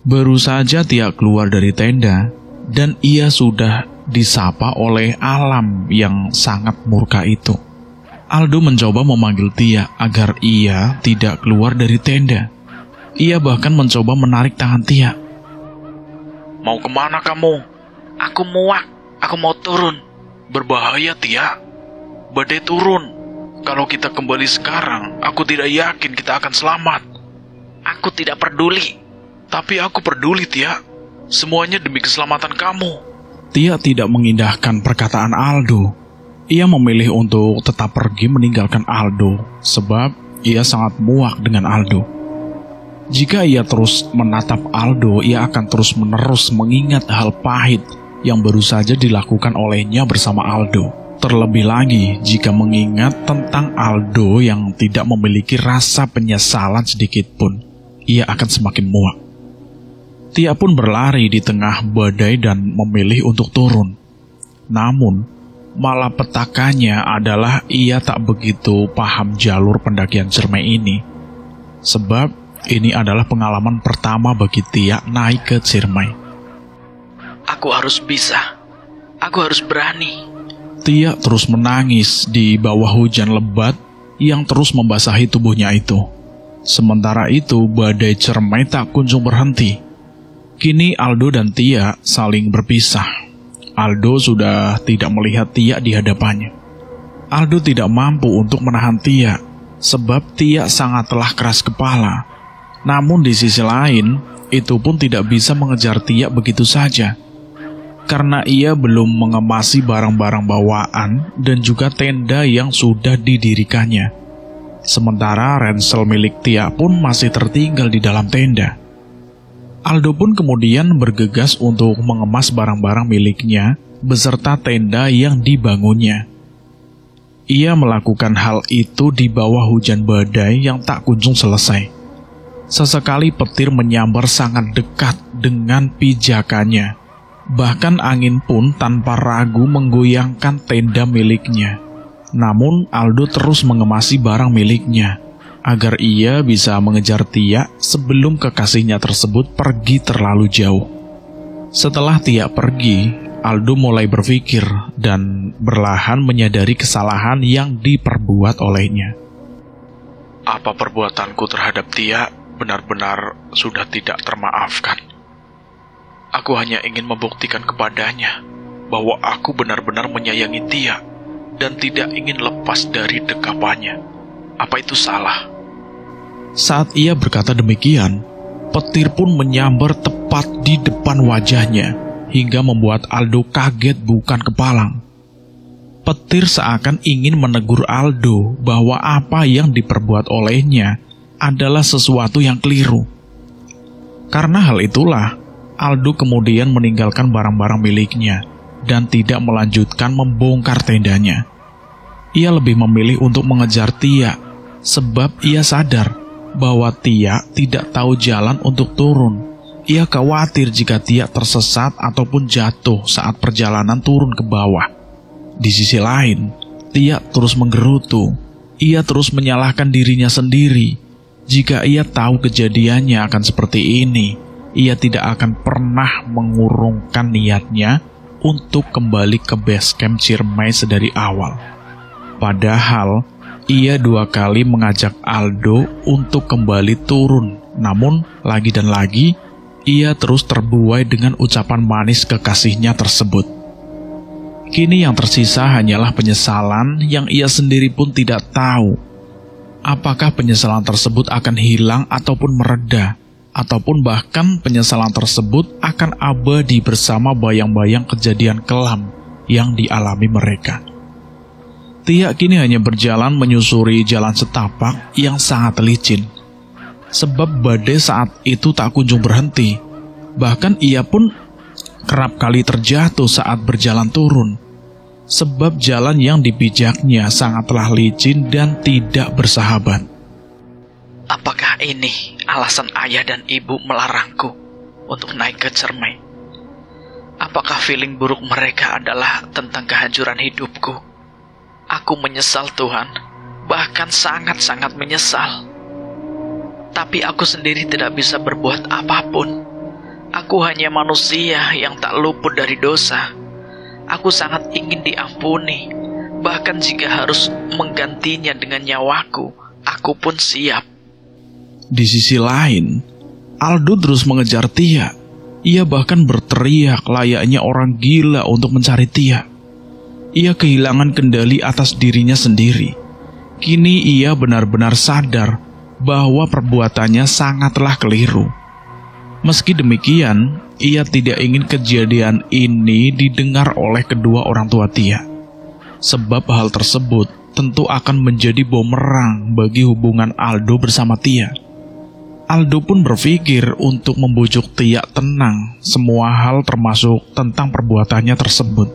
Baru saja Tia keluar dari tenda, dan ia sudah disapa oleh alam yang sangat murka itu. Aldo mencoba memanggil Tia agar ia tidak keluar dari tenda. Ia bahkan mencoba menarik tangan Tia. Mau kemana kamu? Aku muak, aku mau turun. Berbahaya, Tia. Badai turun. Kalau kita kembali sekarang, aku tidak yakin kita akan selamat. Aku tidak peduli. Tapi aku peduli, Tia. Semuanya demi keselamatan kamu. Tia tidak mengindahkan perkataan Aldo. Ia memilih untuk tetap pergi meninggalkan Aldo, sebab ia sangat muak dengan Aldo. Jika ia terus menatap Aldo, ia akan terus-menerus mengingat hal pahit yang baru saja dilakukan olehnya bersama Aldo. Terlebih lagi jika mengingat tentang Aldo yang tidak memiliki rasa penyesalan sedikit pun, ia akan semakin muak. Tia pun berlari di tengah badai dan memilih untuk turun. Namun, malapetakannya adalah ia tak begitu paham jalur pendakian Ciremai ini. Sebab ini adalah pengalaman pertama bagi Tia naik ke Ciremai. Aku harus bisa. Aku harus berani. Tia terus menangis di bawah hujan lebat yang terus membasahi tubuhnya itu. Sementara itu, badai Ciremai tak kunjung berhenti. Kini Aldo dan Tia saling berpisah. Aldo sudah tidak melihat Tia di hadapannya. Aldo tidak mampu untuk menahan Tia, sebab Tia sangatlah keras kepala. Namun di sisi lain, itu pun tidak bisa mengejar Tia begitu saja. Karena ia belum mengemasi barang-barang bawaan dan juga tenda yang sudah didirikannya. Sementara ransel milik Tia pun masih tertinggal di dalam tenda. Aldo pun kemudian bergegas untuk mengemas barang-barang miliknya beserta tenda yang dibangunnya. Ia melakukan hal itu di bawah hujan badai yang tak kunjung selesai. Sesekali petir menyambar sangat dekat dengan pijakannya. Bahkan angin pun tanpa ragu menggoyangkan tenda miliknya. Namun Aldo terus mengemasi barang miliknya agar ia bisa mengejar Tia sebelum kekasihnya tersebut pergi terlalu jauh. Setelah Tia pergi, Aldo mulai berpikir dan perlahan menyadari kesalahan yang diperbuat olehnya. Apa perbuatanku terhadap Tia benar-benar sudah tidak termaafkan? Aku hanya ingin membuktikan kepadanya bahwa aku benar-benar menyayangi Tia dan tidak ingin lepas dari dekapannya. Apa itu salah? Saat ia berkata demikian, petir pun menyambar tepat di depan wajahnya hingga membuat Aldo kaget bukan kepalang. Petir seakan ingin menegur Aldo bahwa apa yang diperbuat olehnya adalah sesuatu yang keliru. Karena hal itulah, Aldo kemudian meninggalkan barang-barang miliknya dan tidak melanjutkan membongkar tendanya. Ia lebih memilih untuk mengejar Tia, sebab ia sadar bahwa Tia tidak tahu jalan untuk turun. Ia khawatir jika Tia tersesat ataupun jatuh saat perjalanan turun ke bawah. Di sisi lain, Tia terus menggerutu. Ia terus menyalahkan dirinya sendiri. Jika ia tahu kejadiannya akan seperti ini, ia tidak akan pernah mengurungkan niatnya untuk kembali ke base camp Ciremai sedari awal. Padahal, ia 2 kali mengajak Aldo untuk kembali turun. Namun, lagi dan lagi, ia terus terbuai dengan ucapan manis kekasihnya tersebut. Kini yang tersisa hanyalah penyesalan yang ia sendiri pun tidak tahu. Apakah penyesalan tersebut akan hilang ataupun mereda, ataupun bahkan penyesalan tersebut akan abadi bersama bayang-bayang kejadian kelam yang dialami mereka. Tia kini hanya berjalan menyusuri jalan setapak yang sangat licin. Sebab badai saat itu tak kunjung berhenti. Bahkan ia pun kerap kali terjatuh saat berjalan turun. Sebab jalan yang dipijaknya sangatlah licin dan tidak bersahabat. Apakah ini alasan ayah dan ibu melarangku untuk naik ke Ciremai? Apakah feeling buruk mereka adalah tentang kehancuran hidupku? Aku menyesal, Tuhan, bahkan sangat-sangat menyesal. Tapi aku sendiri tidak bisa berbuat apapun. Aku hanya manusia yang tak luput dari dosa. Aku sangat ingin diampuni. Bahkan jika harus menggantinya dengan nyawaku, aku pun siap. Di sisi lain, Aldo terus mengejar Tia. Ia bahkan berteriak layaknya orang gila untuk mencari Tia. Ia kehilangan kendali atas dirinya sendiri. Kini ia benar-benar sadar bahwa perbuatannya sangatlah keliru. Meski demikian, ia tidak ingin kejadian ini didengar oleh kedua orang tua Tia. Sebab hal tersebut tentu akan menjadi bumerang bagi hubungan Aldo bersama Tia. Aldo pun berpikir untuk membujuk Tia tenang semua hal termasuk tentang perbuatannya tersebut.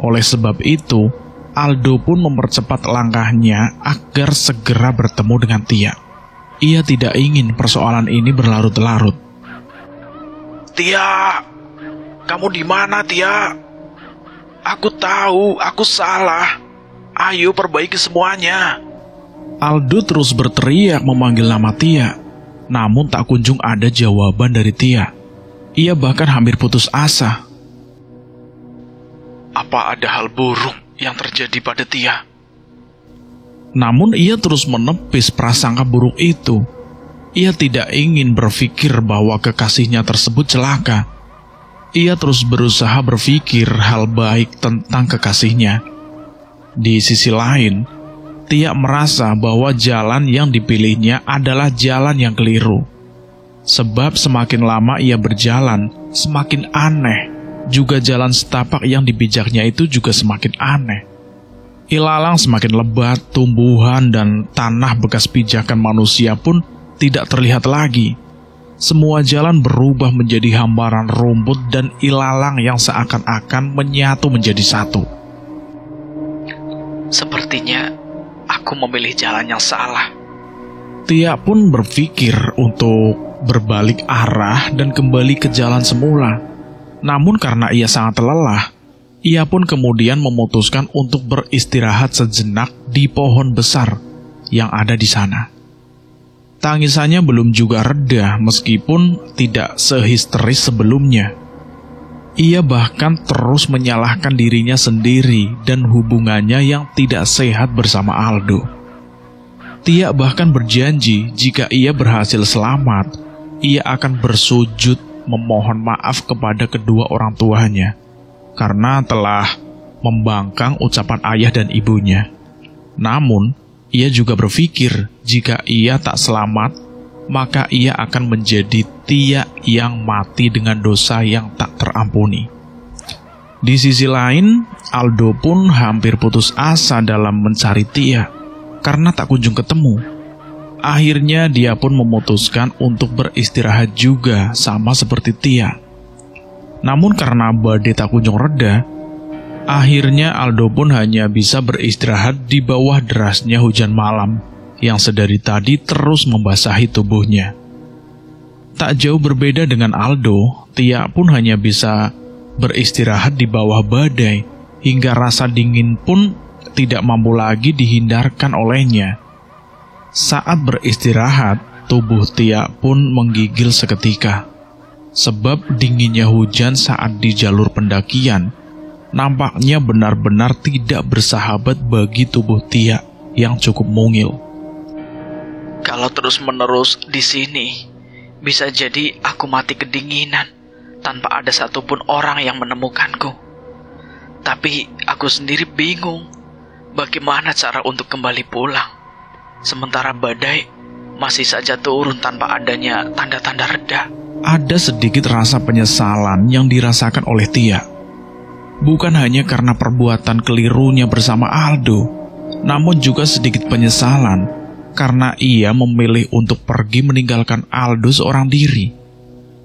Oleh sebab itu, Aldo pun mempercepat langkahnya agar segera bertemu dengan Tia. Ia tidak ingin persoalan ini berlarut-larut. Tia, kamu di mana, Tia? Aku tahu, aku salah. Ayo perbaiki semuanya. Aldo terus berteriak memanggil nama Tia, namun tak kunjung ada jawaban dari Tia. Ia bahkan hampir putus asa. Apa ada hal buruk yang terjadi pada Tia? Namun ia terus menepis prasangka buruk itu. Ia tidak ingin berpikir bahwa kekasihnya tersebut celaka. Ia terus berusaha berpikir hal baik tentang kekasihnya. Di sisi lain, Tia merasa bahwa jalan yang dipilihnya adalah jalan yang keliru. Sebab semakin lama ia berjalan, semakin aneh. Juga jalan setapak yang dipijaknya itu juga semakin aneh. Ilalang semakin lebat, tumbuhan dan tanah bekas pijakan manusia pun tidak terlihat lagi. Semua jalan berubah menjadi hamparan rumput dan ilalang yang seakan-akan menyatu menjadi satu. Sepertinya aku memilih jalan yang salah. Tia pun berpikir untuk berbalik arah dan kembali ke jalan semula. Namun karena ia sangat lelah, ia pun kemudian memutuskan untuk beristirahat sejenak di pohon besar yang ada di sana. Tangisannya belum juga reda meskipun tidak sehisteris sebelumnya. Ia bahkan terus menyalahkan dirinya sendiri dan hubungannya yang tidak sehat bersama Aldo. Tia bahkan berjanji jika ia berhasil selamat, ia akan bersujud memohon maaf kepada kedua orang tuanya karena telah membangkang ucapan ayah dan ibunya. Namun, ia juga berpikir jika ia tak selamat, maka ia akan menjadi Tia yang mati dengan dosa yang tak terampuni. Di sisi lain, Aldo pun hampir putus asa dalam mencari Tia karena tak kunjung ketemu. Akhirnya dia pun memutuskan untuk beristirahat juga sama seperti Tia. Namun karena badai tak kunjung reda, akhirnya Aldo pun hanya bisa beristirahat di bawah derasnya hujan malam yang sedari tadi terus membasahi tubuhnya. Tak jauh berbeda dengan Aldo, Tia pun hanya bisa beristirahat di bawah badai hingga rasa dingin pun tidak mampu lagi dihindarkan olehnya. Saat beristirahat, tubuh Tia pun menggigil seketika. Sebab dinginnya hujan saat di jalur pendakian nampaknya benar-benar tidak bersahabat bagi tubuh Tia yang cukup mungil. Kalau terus-menerus di sini, bisa jadi aku mati kedinginan tanpa ada satupun orang yang menemukanku. Tapi aku sendiri bingung bagaimana cara untuk kembali pulang. Sementara badai masih saja turun tanpa adanya tanda-tanda reda. Ada sedikit rasa penyesalan yang dirasakan oleh Tia. Bukan hanya karena perbuatan kelirunya bersama Aldo, namun juga sedikit penyesalan karena ia memilih untuk pergi meninggalkan Aldo seorang diri.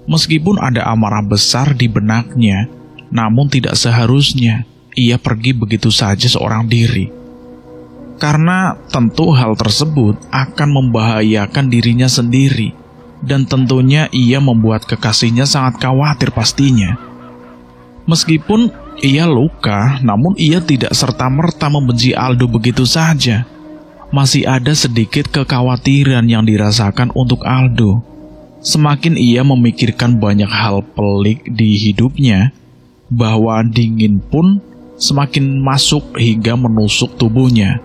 Meskipun ada amarah besar di benaknya, namun tidak seharusnya ia pergi begitu saja seorang diri. Karena tentu hal tersebut akan membahayakan dirinya sendiri, dan tentunya ia membuat kekasihnya sangat khawatir pastinya. Meskipun ia luka, namun ia tidak serta-merta membenci Aldo begitu saja. Masih ada sedikit kekhawatiran yang dirasakan untuk Aldo. Semakin ia memikirkan banyak hal pelik di hidupnya, bahwa dingin pun semakin masuk hingga menusuk tubuhnya.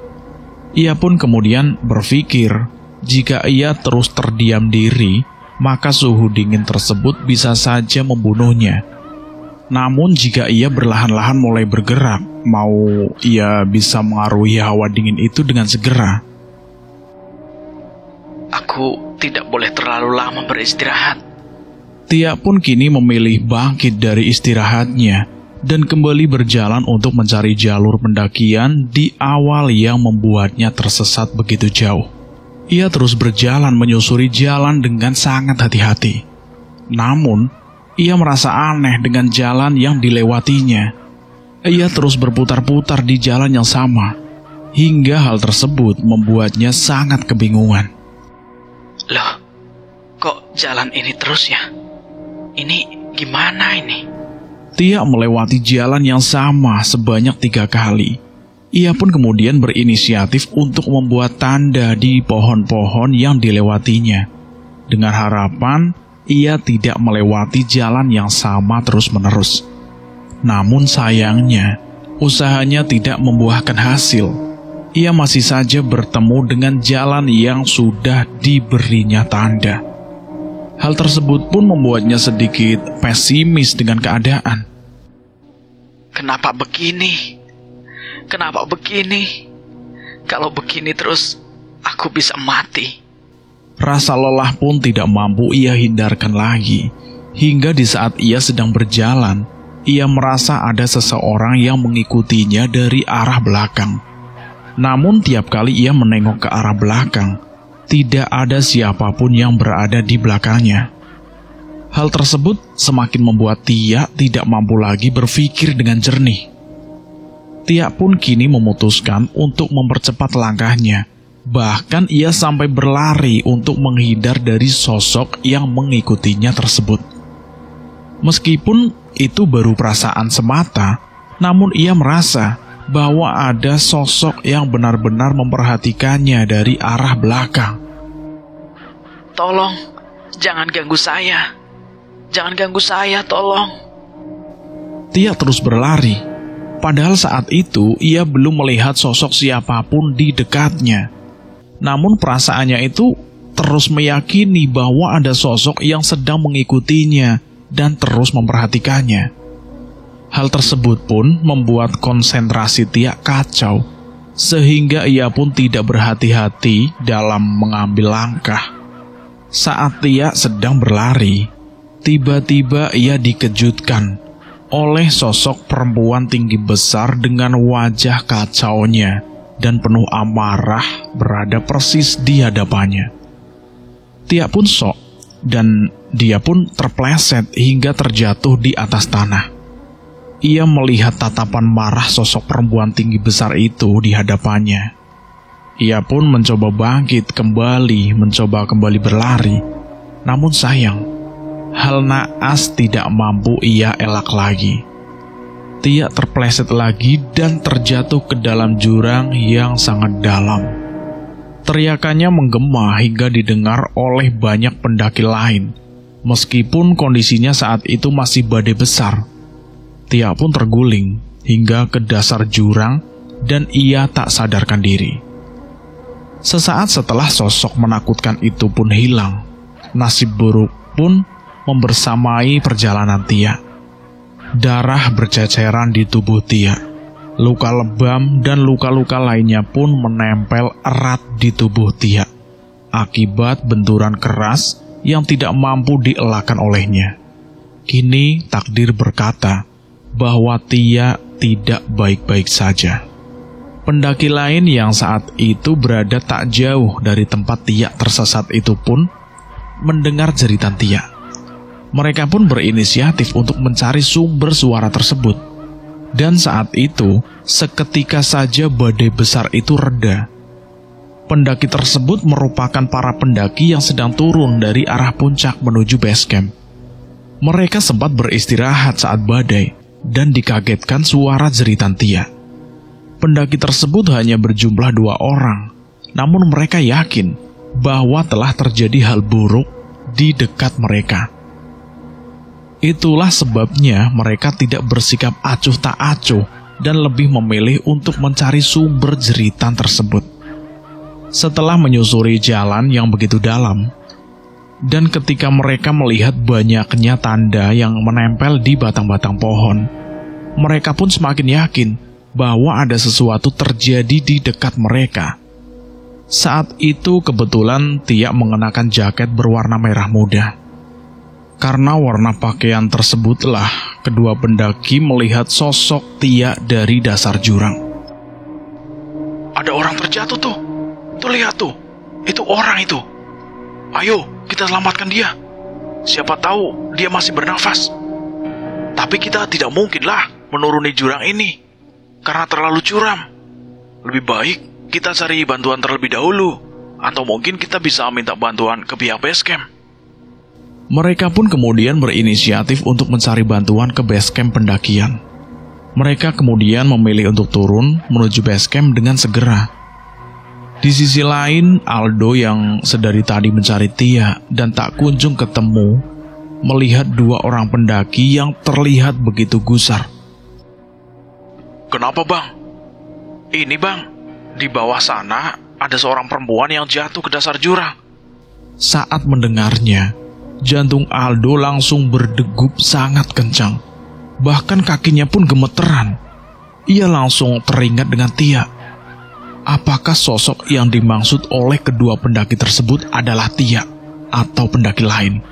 Ia pun kemudian berpikir, jika ia terus terdiam diri, maka suhu dingin tersebut bisa saja membunuhnya. Namun jika ia berlahan-lahan mulai bergerak, mau ia bisa mengaruhi hawa dingin itu dengan segera. Aku tidak boleh terlalu lama beristirahat. Tia pun kini memilih bangkit dari istirahatnya dan kembali berjalan untuk mencari jalur pendakian di awal yang membuatnya tersesat begitu jauh. Ia terus berjalan menyusuri jalan dengan sangat hati-hati. Namun, ia merasa aneh dengan jalan yang dilewatinya. Ia terus berputar-putar di jalan yang sama, hingga hal tersebut membuatnya sangat kebingungan. Loh, kok jalan ini terus ya? Ini gimana ini? Tia melewati jalan yang sama sebanyak 3 kali. Ia pun kemudian berinisiatif untuk membuat tanda di pohon-pohon yang dilewatinya, dengan harapan ia tidak melewati jalan yang sama terus-menerus. Namun sayangnya, usahanya tidak membuahkan hasil. Ia masih saja bertemu dengan jalan yang sudah diberinya tanda. Hal tersebut pun membuatnya sedikit pesimis dengan keadaan. Kenapa begini? Kenapa begini? Kalau begini terus, aku bisa mati. Rasa lelah pun tidak mampu ia hindarkan lagi. Hingga di saat ia sedang berjalan, ia merasa ada seseorang yang mengikutinya dari arah belakang. Namun tiap kali ia menengok ke arah belakang, tidak ada siapapun yang berada di belakangnya. Hal tersebut semakin membuat Tia tidak mampu lagi berpikir dengan jernih. Tia pun kini memutuskan untuk mempercepat langkahnya Bahkan ia sampai berlari untuk menghindar dari sosok yang mengikutinya tersebut. Meskipun itu baru perasaan semata, namun ia merasa bahwa ada sosok yang benar-benar memperhatikannya dari arah belakang. Tolong, jangan ganggu saya. Jangan ganggu saya, tolong. Tia terus berlari, padahal saat itu ia belum melihat sosok siapapun di dekatnya. Namun perasaannya itu terus meyakini bahwa ada sosok yang sedang mengikutinya dan terus memperhatikannya. Hal tersebut pun membuat konsentrasi Tia kacau, sehingga ia pun tidak berhati-hati dalam mengambil langkah. Saat Tia sedang berlari, tiba-tiba ia dikejutkan oleh sosok perempuan tinggi besar dengan wajah kacaunya dan penuh amarah berada persis di hadapannya. Tia pun syok dan dia pun terpleset hingga terjatuh di atas tanah. Ia melihat tatapan marah sosok perempuan tinggi besar itu di hadapannya. Ia pun mencoba bangkit kembali, mencoba kembali berlari. Namun sayang, hal naas tidak mampu ia elak lagi. Tia terpleset lagi dan terjatuh ke dalam jurang yang sangat dalam. Teriakannya menggema hingga didengar oleh banyak pendaki lain. Meskipun kondisinya saat itu masih badai besar, Tia pun terguling hingga ke dasar jurang dan ia tak sadarkan diri. Sesaat setelah sosok menakutkan itu pun hilang, nasib buruk pun membersamai perjalanan Tia. Darah berceceran di tubuh Tia. Luka lebam dan luka-luka lainnya pun menempel erat di tubuh Tia akibat benturan keras yang tidak mampu dielakkan olehnya. Kini takdir berkata bahwa Tia tidak baik-baik saja. Pendaki lain yang saat itu berada tak jauh dari tempat Tia tersesat itu pun mendengar jeritan Tia. Mereka pun berinisiatif untuk mencari sumber suara tersebut. Dan saat itu, seketika saja badai besar itu reda. Pendaki tersebut merupakan para pendaki yang sedang turun dari arah puncak menuju base camp. Mereka sempat beristirahat saat badai dan dikagetkan suara jeritan Tia. Pendaki tersebut hanya berjumlah 2 orang, namun mereka yakin bahwa telah terjadi hal buruk di dekat mereka. Itulah sebabnya mereka tidak bersikap acuh tak acuh dan lebih memilih untuk mencari sumber jeritan tersebut. Setelah menyusuri jalan yang begitu dalam, dan ketika mereka melihat banyaknya tanda yang menempel di batang-batang pohon, mereka pun semakin yakin bahwa ada sesuatu terjadi di dekat mereka. Saat itu kebetulan Tia mengenakan jaket berwarna merah muda. Karena warna pakaian tersebutlah kedua pendaki melihat sosok Tia dari dasar jurang. Ada orang terjatuh tuh. Tuh lihat tuh. Itu orang itu. Ayo, kita selamatkan dia. Siapa tahu dia masih bernafas. Tapi kita tidak mungkinlah menuruni jurang ini karena terlalu curam. Lebih baik kita cari bantuan terlebih dahulu. Atau mungkin kita bisa minta bantuan ke pihak base camp. Mereka pun kemudian berinisiatif untuk mencari bantuan ke base camp pendakian. Mereka kemudian memilih untuk turun menuju base camp dengan segera. Di sisi lain, Aldo yang sedari tadi mencari Tia dan tak kunjung ketemu, melihat 2 orang pendaki yang terlihat begitu gusar. Kenapa bang? Ini bang, di bawah sana ada seorang perempuan yang jatuh ke dasar jurang. Saat mendengarnya, jantung Aldo langsung berdegup sangat kencang. Bahkan kakinya pun gemeteran. Ia langsung teringat dengan Tia. Apakah sosok yang dimaksud oleh kedua pendaki tersebut adalah Tia atau pendaki lain?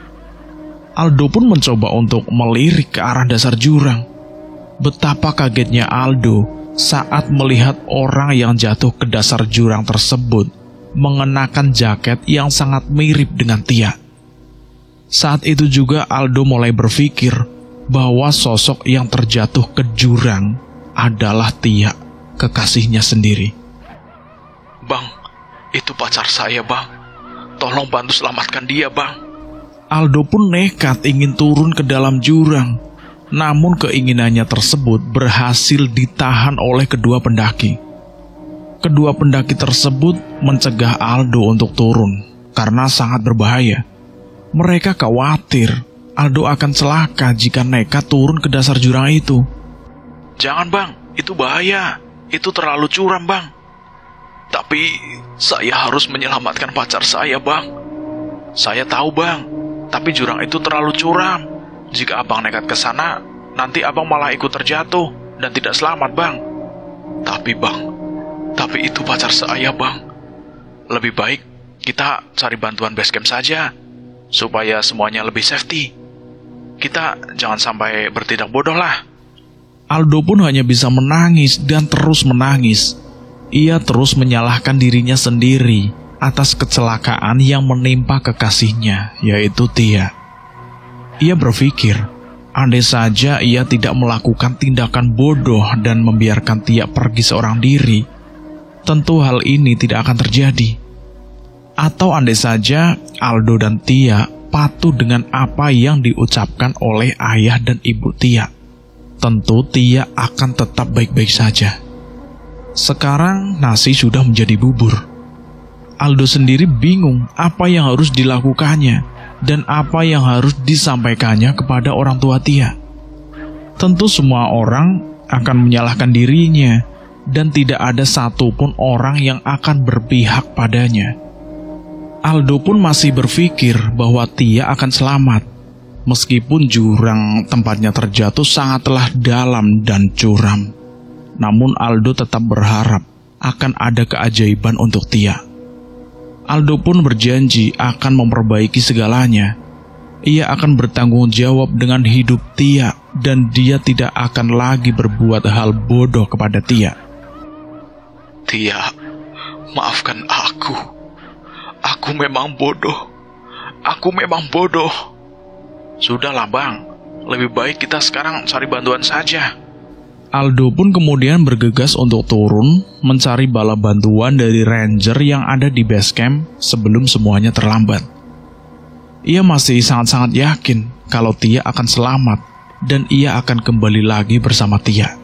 Aldo pun mencoba untuk melirik ke arah dasar jurang. Betapa kagetnya Aldo saat melihat orang yang jatuh ke dasar jurang tersebut mengenakan jaket yang sangat mirip dengan Tia. Saat itu juga Aldo mulai berpikir bahwa sosok yang terjatuh ke jurang adalah Tia, kekasihnya sendiri. Bang, Itu pacar saya, Bang. Tolong bantu selamatkan dia, Bang. Aldo pun nekat ingin turun ke dalam jurang. Namun keinginannya tersebut berhasil ditahan oleh kedua pendaki. Kedua pendaki tersebut mencegah Aldo untuk turun karena sangat berbahaya. Mereka khawatir Aldo akan celaka jika nekat turun ke dasar jurang itu. Jangan, Bang, itu bahaya. Itu terlalu curam, Bang. Tapi saya harus menyelamatkan pacar saya, Bang. Saya tahu, Bang, tapi jurang itu terlalu curam. Jika Abang nekat ke sana, nanti Abang malah ikut terjatuh dan tidak selamat, Bang. Tapi itu pacar saya, Bang. Lebih baik kita cari bantuan base camp saja, supaya semuanya lebih safety. Kita jangan sampai bertindak bodoh lah. Aldo pun hanya bisa menangis dan terus menangis. Ia terus menyalahkan dirinya sendiri atas kecelakaan yang menimpa kekasihnya, yaitu Tia. Ia berpikir, andai saja ia tidak melakukan tindakan bodoh dan membiarkan Tia pergi seorang diri, tentu hal ini tidak akan terjadi. Atau andai saja Aldo dan Tia patuh dengan apa yang diucapkan oleh ayah dan ibu Tia, tentu Tia akan tetap baik-baik saja. Sekarang nasi sudah menjadi bubur. Aldo sendiri bingung apa yang harus dilakukannya dan apa yang harus disampaikannya kepada orang tua Tia. Tentu semua orang akan menyalahkan dirinya dan tidak ada satupun orang yang akan berpihak padanya. Aldo pun masih berpikir bahwa Tia akan selamat, meskipun jurang tempatnya terjatuh sangatlah dalam dan curam. Namun Aldo tetap berharap akan ada keajaiban untuk Tia. Aldo pun berjanji akan memperbaiki segalanya. Ia akan bertanggung jawab dengan hidup Tia dan dia tidak akan lagi berbuat hal bodoh kepada Tia. Tia, maafkan aku. Aku memang bodoh. Sudahlah, Bang. Lebih baik kita sekarang cari bantuan saja. Aldo pun kemudian bergegas untuk turun mencari bala bantuan dari ranger yang ada di base camp sebelum semuanya terlambat. Ia masih sangat-sangat yakin kalau Tia akan selamat dan ia akan kembali lagi bersama Tia.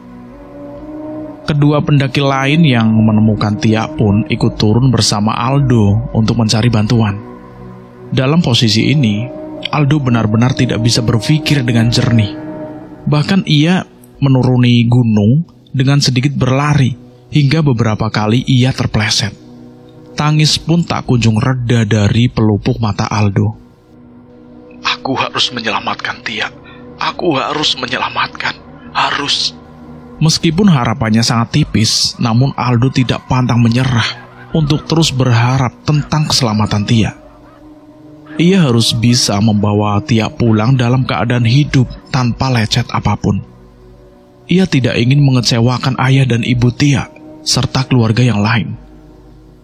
Kedua pendaki lain yang menemukan Tia pun ikut turun bersama Aldo untuk mencari bantuan. Dalam posisi ini, Aldo benar-benar tidak bisa berpikir dengan jernih. Bahkan ia menuruni gunung dengan sedikit berlari hingga beberapa kali ia terpleset. Tangis pun tak kunjung reda dari pelupuk mata Aldo. Aku harus menyelamatkan Tia. Harus. Meskipun harapannya sangat tipis, namun Aldo tidak pantang menyerah untuk terus berharap tentang keselamatan Tia. Ia harus bisa membawa Tia pulang dalam keadaan hidup tanpa lecet apapun. Ia tidak ingin mengecewakan ayah dan ibu Tia, serta keluarga yang lain.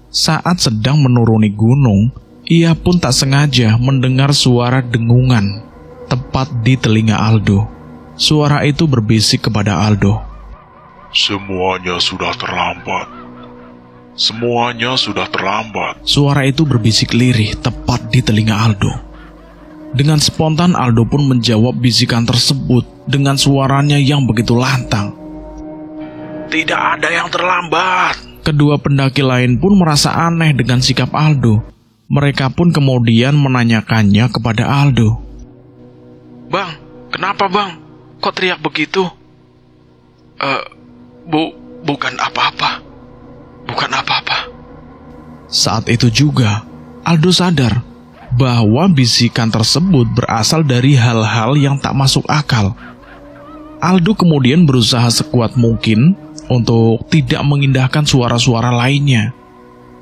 Saat sedang menuruni gunung, ia pun tak sengaja mendengar suara dengungan tepat di telinga Aldo. Suara itu berbisik kepada Aldo. Semuanya sudah terlambat. Suara itu berbisik lirih tepat di telinga Aldo. Dengan spontan Aldo pun menjawab bisikan tersebut dengan suaranya yang begitu lantang. Tidak ada yang terlambat. Kedua pendaki lain pun merasa aneh dengan sikap Aldo. Mereka pun kemudian menanyakannya kepada Aldo. Bang, kenapa bang? Kok teriak begitu? Bukan apa-apa. Saat itu juga, Aldo sadar bahwa bisikan tersebut berasal dari hal-hal yang tak masuk akal. Aldo kemudian berusaha sekuat mungkin untuk tidak mengindahkan suara-suara lainnya.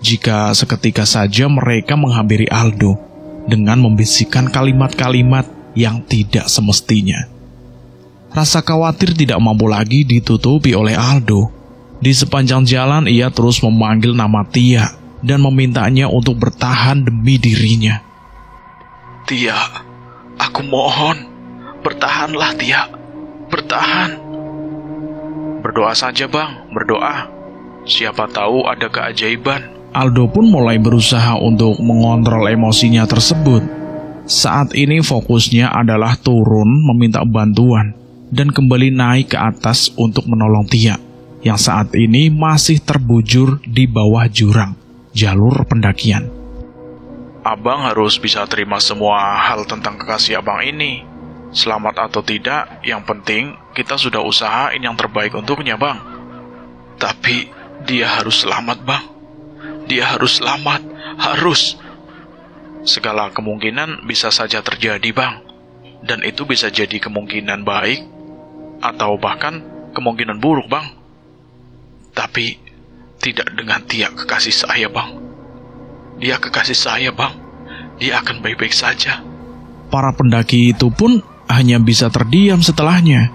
Jika seketika saja mereka menghampiri Aldo dengan membisikkan kalimat-kalimat yang tidak semestinya. Rasa khawatir tidak mampu lagi ditutupi oleh Aldo. Di sepanjang jalan ia terus memanggil nama Tia dan memintanya untuk bertahan demi dirinya. Tia, aku mohon, bertahanlah Tia, bertahan. Berdoa saja bang, berdoa. Siapa tahu ada keajaiban, Aldo pun mulai berusaha untuk mengontrol emosinya tersebut. Saat ini fokusnya adalah turun meminta bantuan dan kembali naik ke atas untuk menolong Tia yang saat ini masih terbujur di bawah jurang jalur pendakian. Abang harus bisa terima semua hal tentang kekasih abang ini. Selamat atau tidak, yang penting kita sudah usahain yang terbaik untuknya, Bang. Tapi dia harus selamat, Bang. Dia harus selamat, harus. Segala kemungkinan bisa saja terjadi, Bang. Dan itu bisa jadi kemungkinan baik atau bahkan kemungkinan buruk, Bang. Tapi tidak dengan Tia kekasih saya, Bang. Dia kekasih saya, Bang. Dia akan baik-baik saja. Para pendaki itu pun hanya bisa terdiam setelahnya.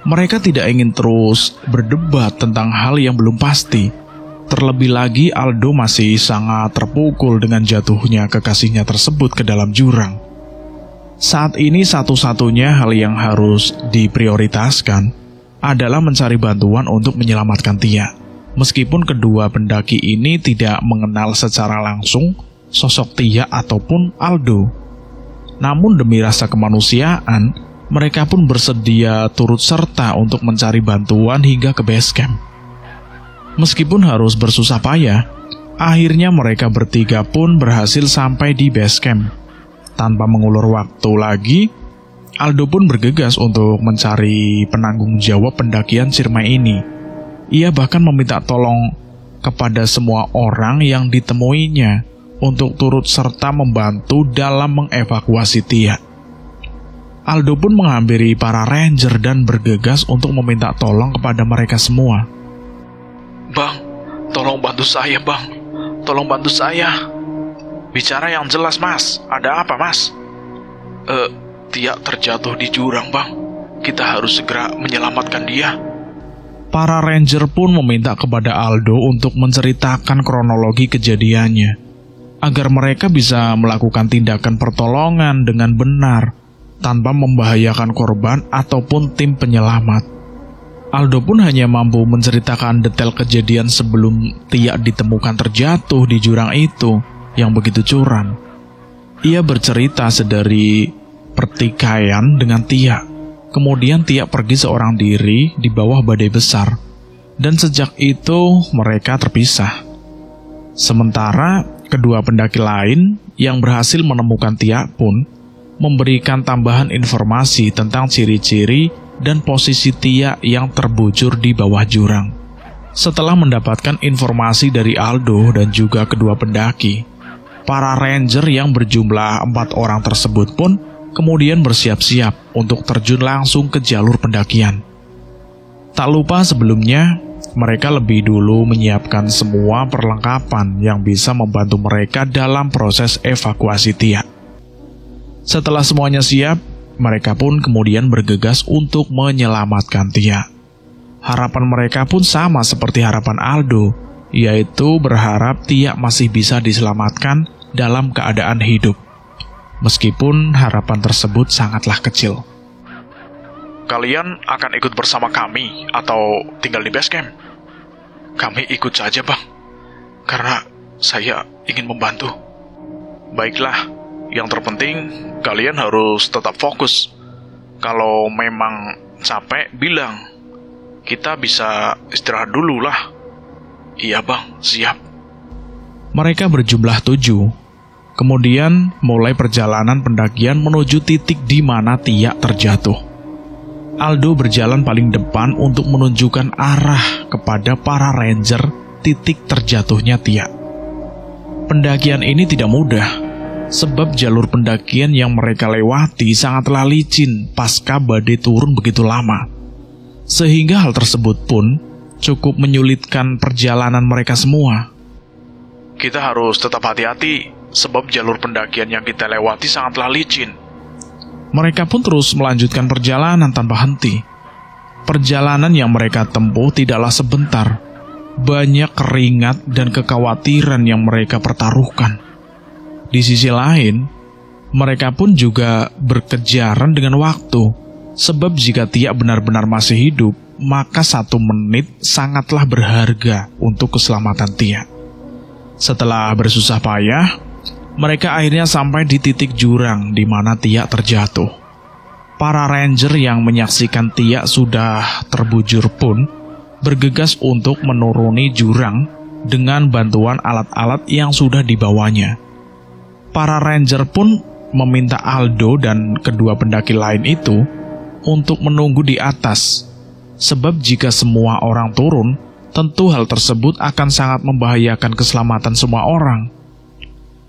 Mereka tidak ingin terus berdebat tentang hal yang belum pasti. Terlebih lagi Aldo masih sangat terpukul dengan jatuhnya kekasihnya tersebut ke dalam jurang. Saat ini satu-satunya hal yang harus diprioritaskan adalah mencari bantuan untuk menyelamatkan Tia. Meskipun kedua pendaki ini tidak mengenal secara langsung sosok Tia ataupun Aldo. Namun demi rasa kemanusiaan, mereka pun bersedia turut serta untuk mencari bantuan hingga ke base camp. Meskipun harus bersusah payah, akhirnya mereka bertiga pun berhasil sampai di base camp. Tanpa mengulur waktu lagi, Aldo pun bergegas untuk mencari penanggung jawab pendakian Ciremai ini. Ia bahkan meminta tolong kepada semua orang yang ditemuinya untuk turut serta membantu dalam mengevakuasi Tia. Aldo pun menghampiri para ranger dan bergegas untuk meminta tolong kepada mereka semua. Bang, tolong bantu saya, Bang. Tolong bantu saya. Bicara yang jelas, Mas. Ada apa, Mas? Tia terjatuh di jurang, Bang. Kita harus segera menyelamatkan dia. Para ranger pun meminta kepada Aldo untuk menceritakan kronologi kejadiannya, agar mereka bisa melakukan tindakan pertolongan dengan benar, tanpa membahayakan korban ataupun tim penyelamat. Aldo pun hanya mampu menceritakan detail kejadian sebelum Tia ditemukan terjatuh di jurang itu yang begitu curam. Ia bercerita sedari pertikaian dengan Tia. Kemudian Tia pergi seorang diri di bawah badai besar, dan sejak itu mereka terpisah. Sementara kedua pendaki lain yang berhasil menemukan Tia pun memberikan tambahan informasi tentang ciri-ciri dan posisi Tia yang terbujur di bawah jurang. Setelah mendapatkan informasi dari Aldo dan juga kedua pendaki, para ranger yang berjumlah 4 orang tersebut pun kemudian bersiap-siap untuk terjun langsung ke jalur pendakian. Tak lupa sebelumnya, mereka lebih dulu menyiapkan semua perlengkapan yang bisa membantu mereka dalam proses evakuasi Tia. Setelah semuanya siap, mereka pun kemudian bergegas untuk menyelamatkan Tia. Harapan mereka pun sama seperti harapan Aldo, yaitu berharap Tia masih bisa diselamatkan dalam keadaan hidup. Meskipun harapan tersebut sangatlah kecil. Kalian akan ikut bersama kami atau tinggal di base camp? Kami ikut saja, Bang. Karena saya ingin membantu. Baiklah. Yang terpenting, kalian harus tetap fokus. Kalau memang capek, bilang. Kita bisa istirahat dulu lah. Iya, Bang, siap. Mereka berjumlah 7. Kemudian mulai perjalanan pendakian menuju titik di mana Tia terjatuh. Aldo berjalan paling depan untuk menunjukkan arah kepada para ranger titik terjatuhnya Tia. Pendakian ini tidak mudah, sebab jalur pendakian yang mereka lewati sangatlah licin pasca badai turun begitu lama. Sehingga hal tersebut pun cukup menyulitkan perjalanan mereka semua. Kita harus tetap hati-hati, sebab jalur pendakian yang kita lewati sangatlah licin. Mereka pun terus melanjutkan perjalanan tanpa henti. Perjalanan yang mereka tempuh tidaklah sebentar. Banyak keringat dan kekhawatiran yang mereka pertaruhkan. Di sisi lain, mereka pun juga berkejaran dengan waktu, sebab jika Tia benar-benar masih hidup, maka 1 menit sangatlah berharga untuk keselamatan Tia. Setelah bersusah payah, mereka akhirnya sampai di titik jurang di mana Tia terjatuh. Para ranger yang menyaksikan Tia sudah terbujur pun bergegas untuk menuruni jurang dengan bantuan alat-alat yang sudah dibawanya. Para ranger pun meminta Aldo dan kedua pendaki lain itu untuk menunggu di atas, sebab jika semua orang turun, tentu hal tersebut akan sangat membahayakan keselamatan semua orang.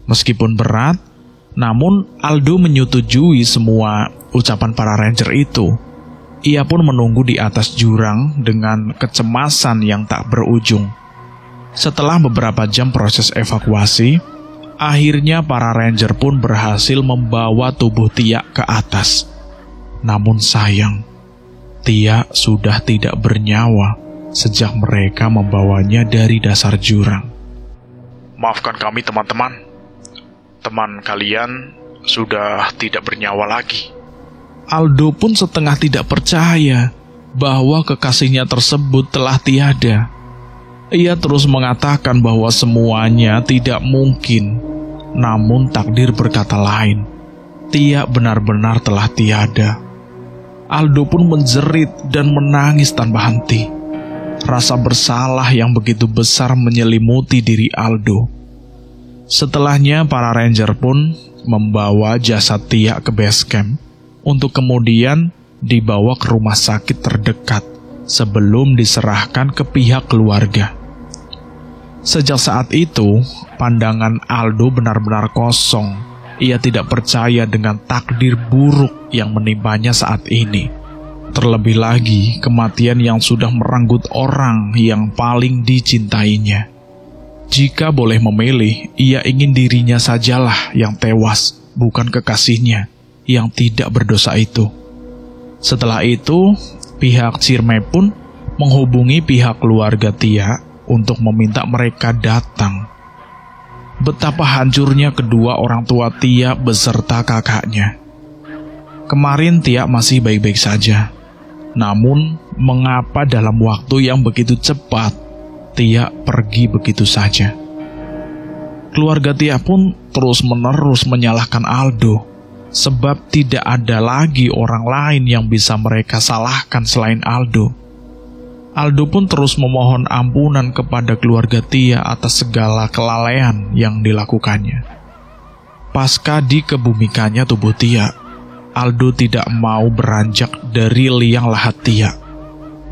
Meskipun berat, namun Aldo menyetujui semua ucapan para ranger itu. Ia pun menunggu di atas jurang dengan kecemasan yang tak berujung. Setelah beberapa jam proses evakuasi, akhirnya para ranger pun berhasil membawa tubuh Tia ke atas. Namun sayang, Tia sudah tidak bernyawa sejak mereka membawanya dari dasar jurang. Maafkan kami teman-teman. Teman kalian sudah tidak bernyawa lagi. Aldo pun setengah tidak percaya bahwa kekasihnya tersebut telah tiada. Ia terus mengatakan bahwa semuanya tidak mungkin. Namun takdir berkata lain. Tia benar-benar telah tiada. Aldo pun menjerit dan menangis tanpa henti. Rasa bersalah yang begitu besar menyelimuti diri Aldo. Setelahnya para ranger pun membawa jasad Tia ke base camp untuk kemudian dibawa ke rumah sakit terdekat sebelum diserahkan ke pihak keluarga. Sejak saat itu, pandangan Aldo benar-benar kosong. Ia tidak percaya dengan takdir buruk yang menimpanya saat ini. Terlebih lagi, kematian yang sudah merenggut orang yang paling dicintainya. Jika boleh memilih, ia ingin dirinya sajalah yang tewas, bukan kekasihnya yang tidak berdosa itu. Setelah itu, pihak Cirme pun menghubungi pihak keluarga Tia untuk meminta mereka datang. Betapa hancurnya kedua orang tua Tia beserta kakaknya. Kemarin Tia masih baik-baik saja. Namun, mengapa dalam waktu yang begitu cepat, Tia pergi begitu saja? Keluarga Tia pun terus-menerus menyalahkan Aldo, sebab tidak ada lagi orang lain yang bisa mereka salahkan selain Aldo. Aldo pun terus memohon ampunan kepada keluarga Tia atas segala kelalaian yang dilakukannya. Pasca dikebumikannya tubuh Tia, Aldo tidak mau beranjak dari liang lahat Tia.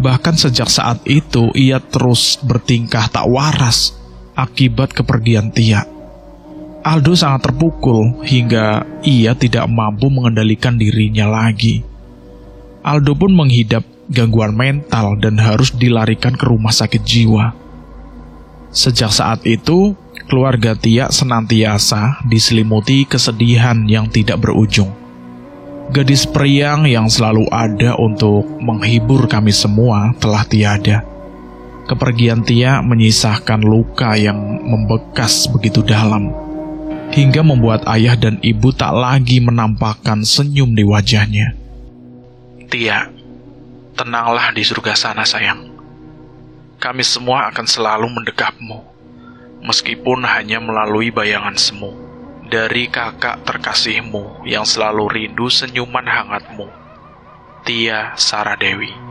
Bahkan sejak saat itu ia terus bertingkah tak waras akibat kepergian Tia. Aldo sangat terpukul hingga ia tidak mampu mengendalikan dirinya lagi. Aldo pun menghidap gangguan mental dan harus dilarikan ke rumah sakit jiwa. Sejak saat itu, keluarga Tia senantiasa diselimuti kesedihan yang tidak berujung. Gadis periang yang selalu ada untuk menghibur kami semua telah tiada. Kepergian Tia menyisakan luka yang membekas begitu dalam, hingga membuat ayah dan ibu tak lagi menampakkan senyum di wajahnya. Tia, tenanglah di surga sana sayang. Kami semua akan selalu mendekapmu, meskipun hanya melalui bayangan semu. Dari kakak terkasihmu yang selalu rindu senyuman hangatmu, Tia Saradewi.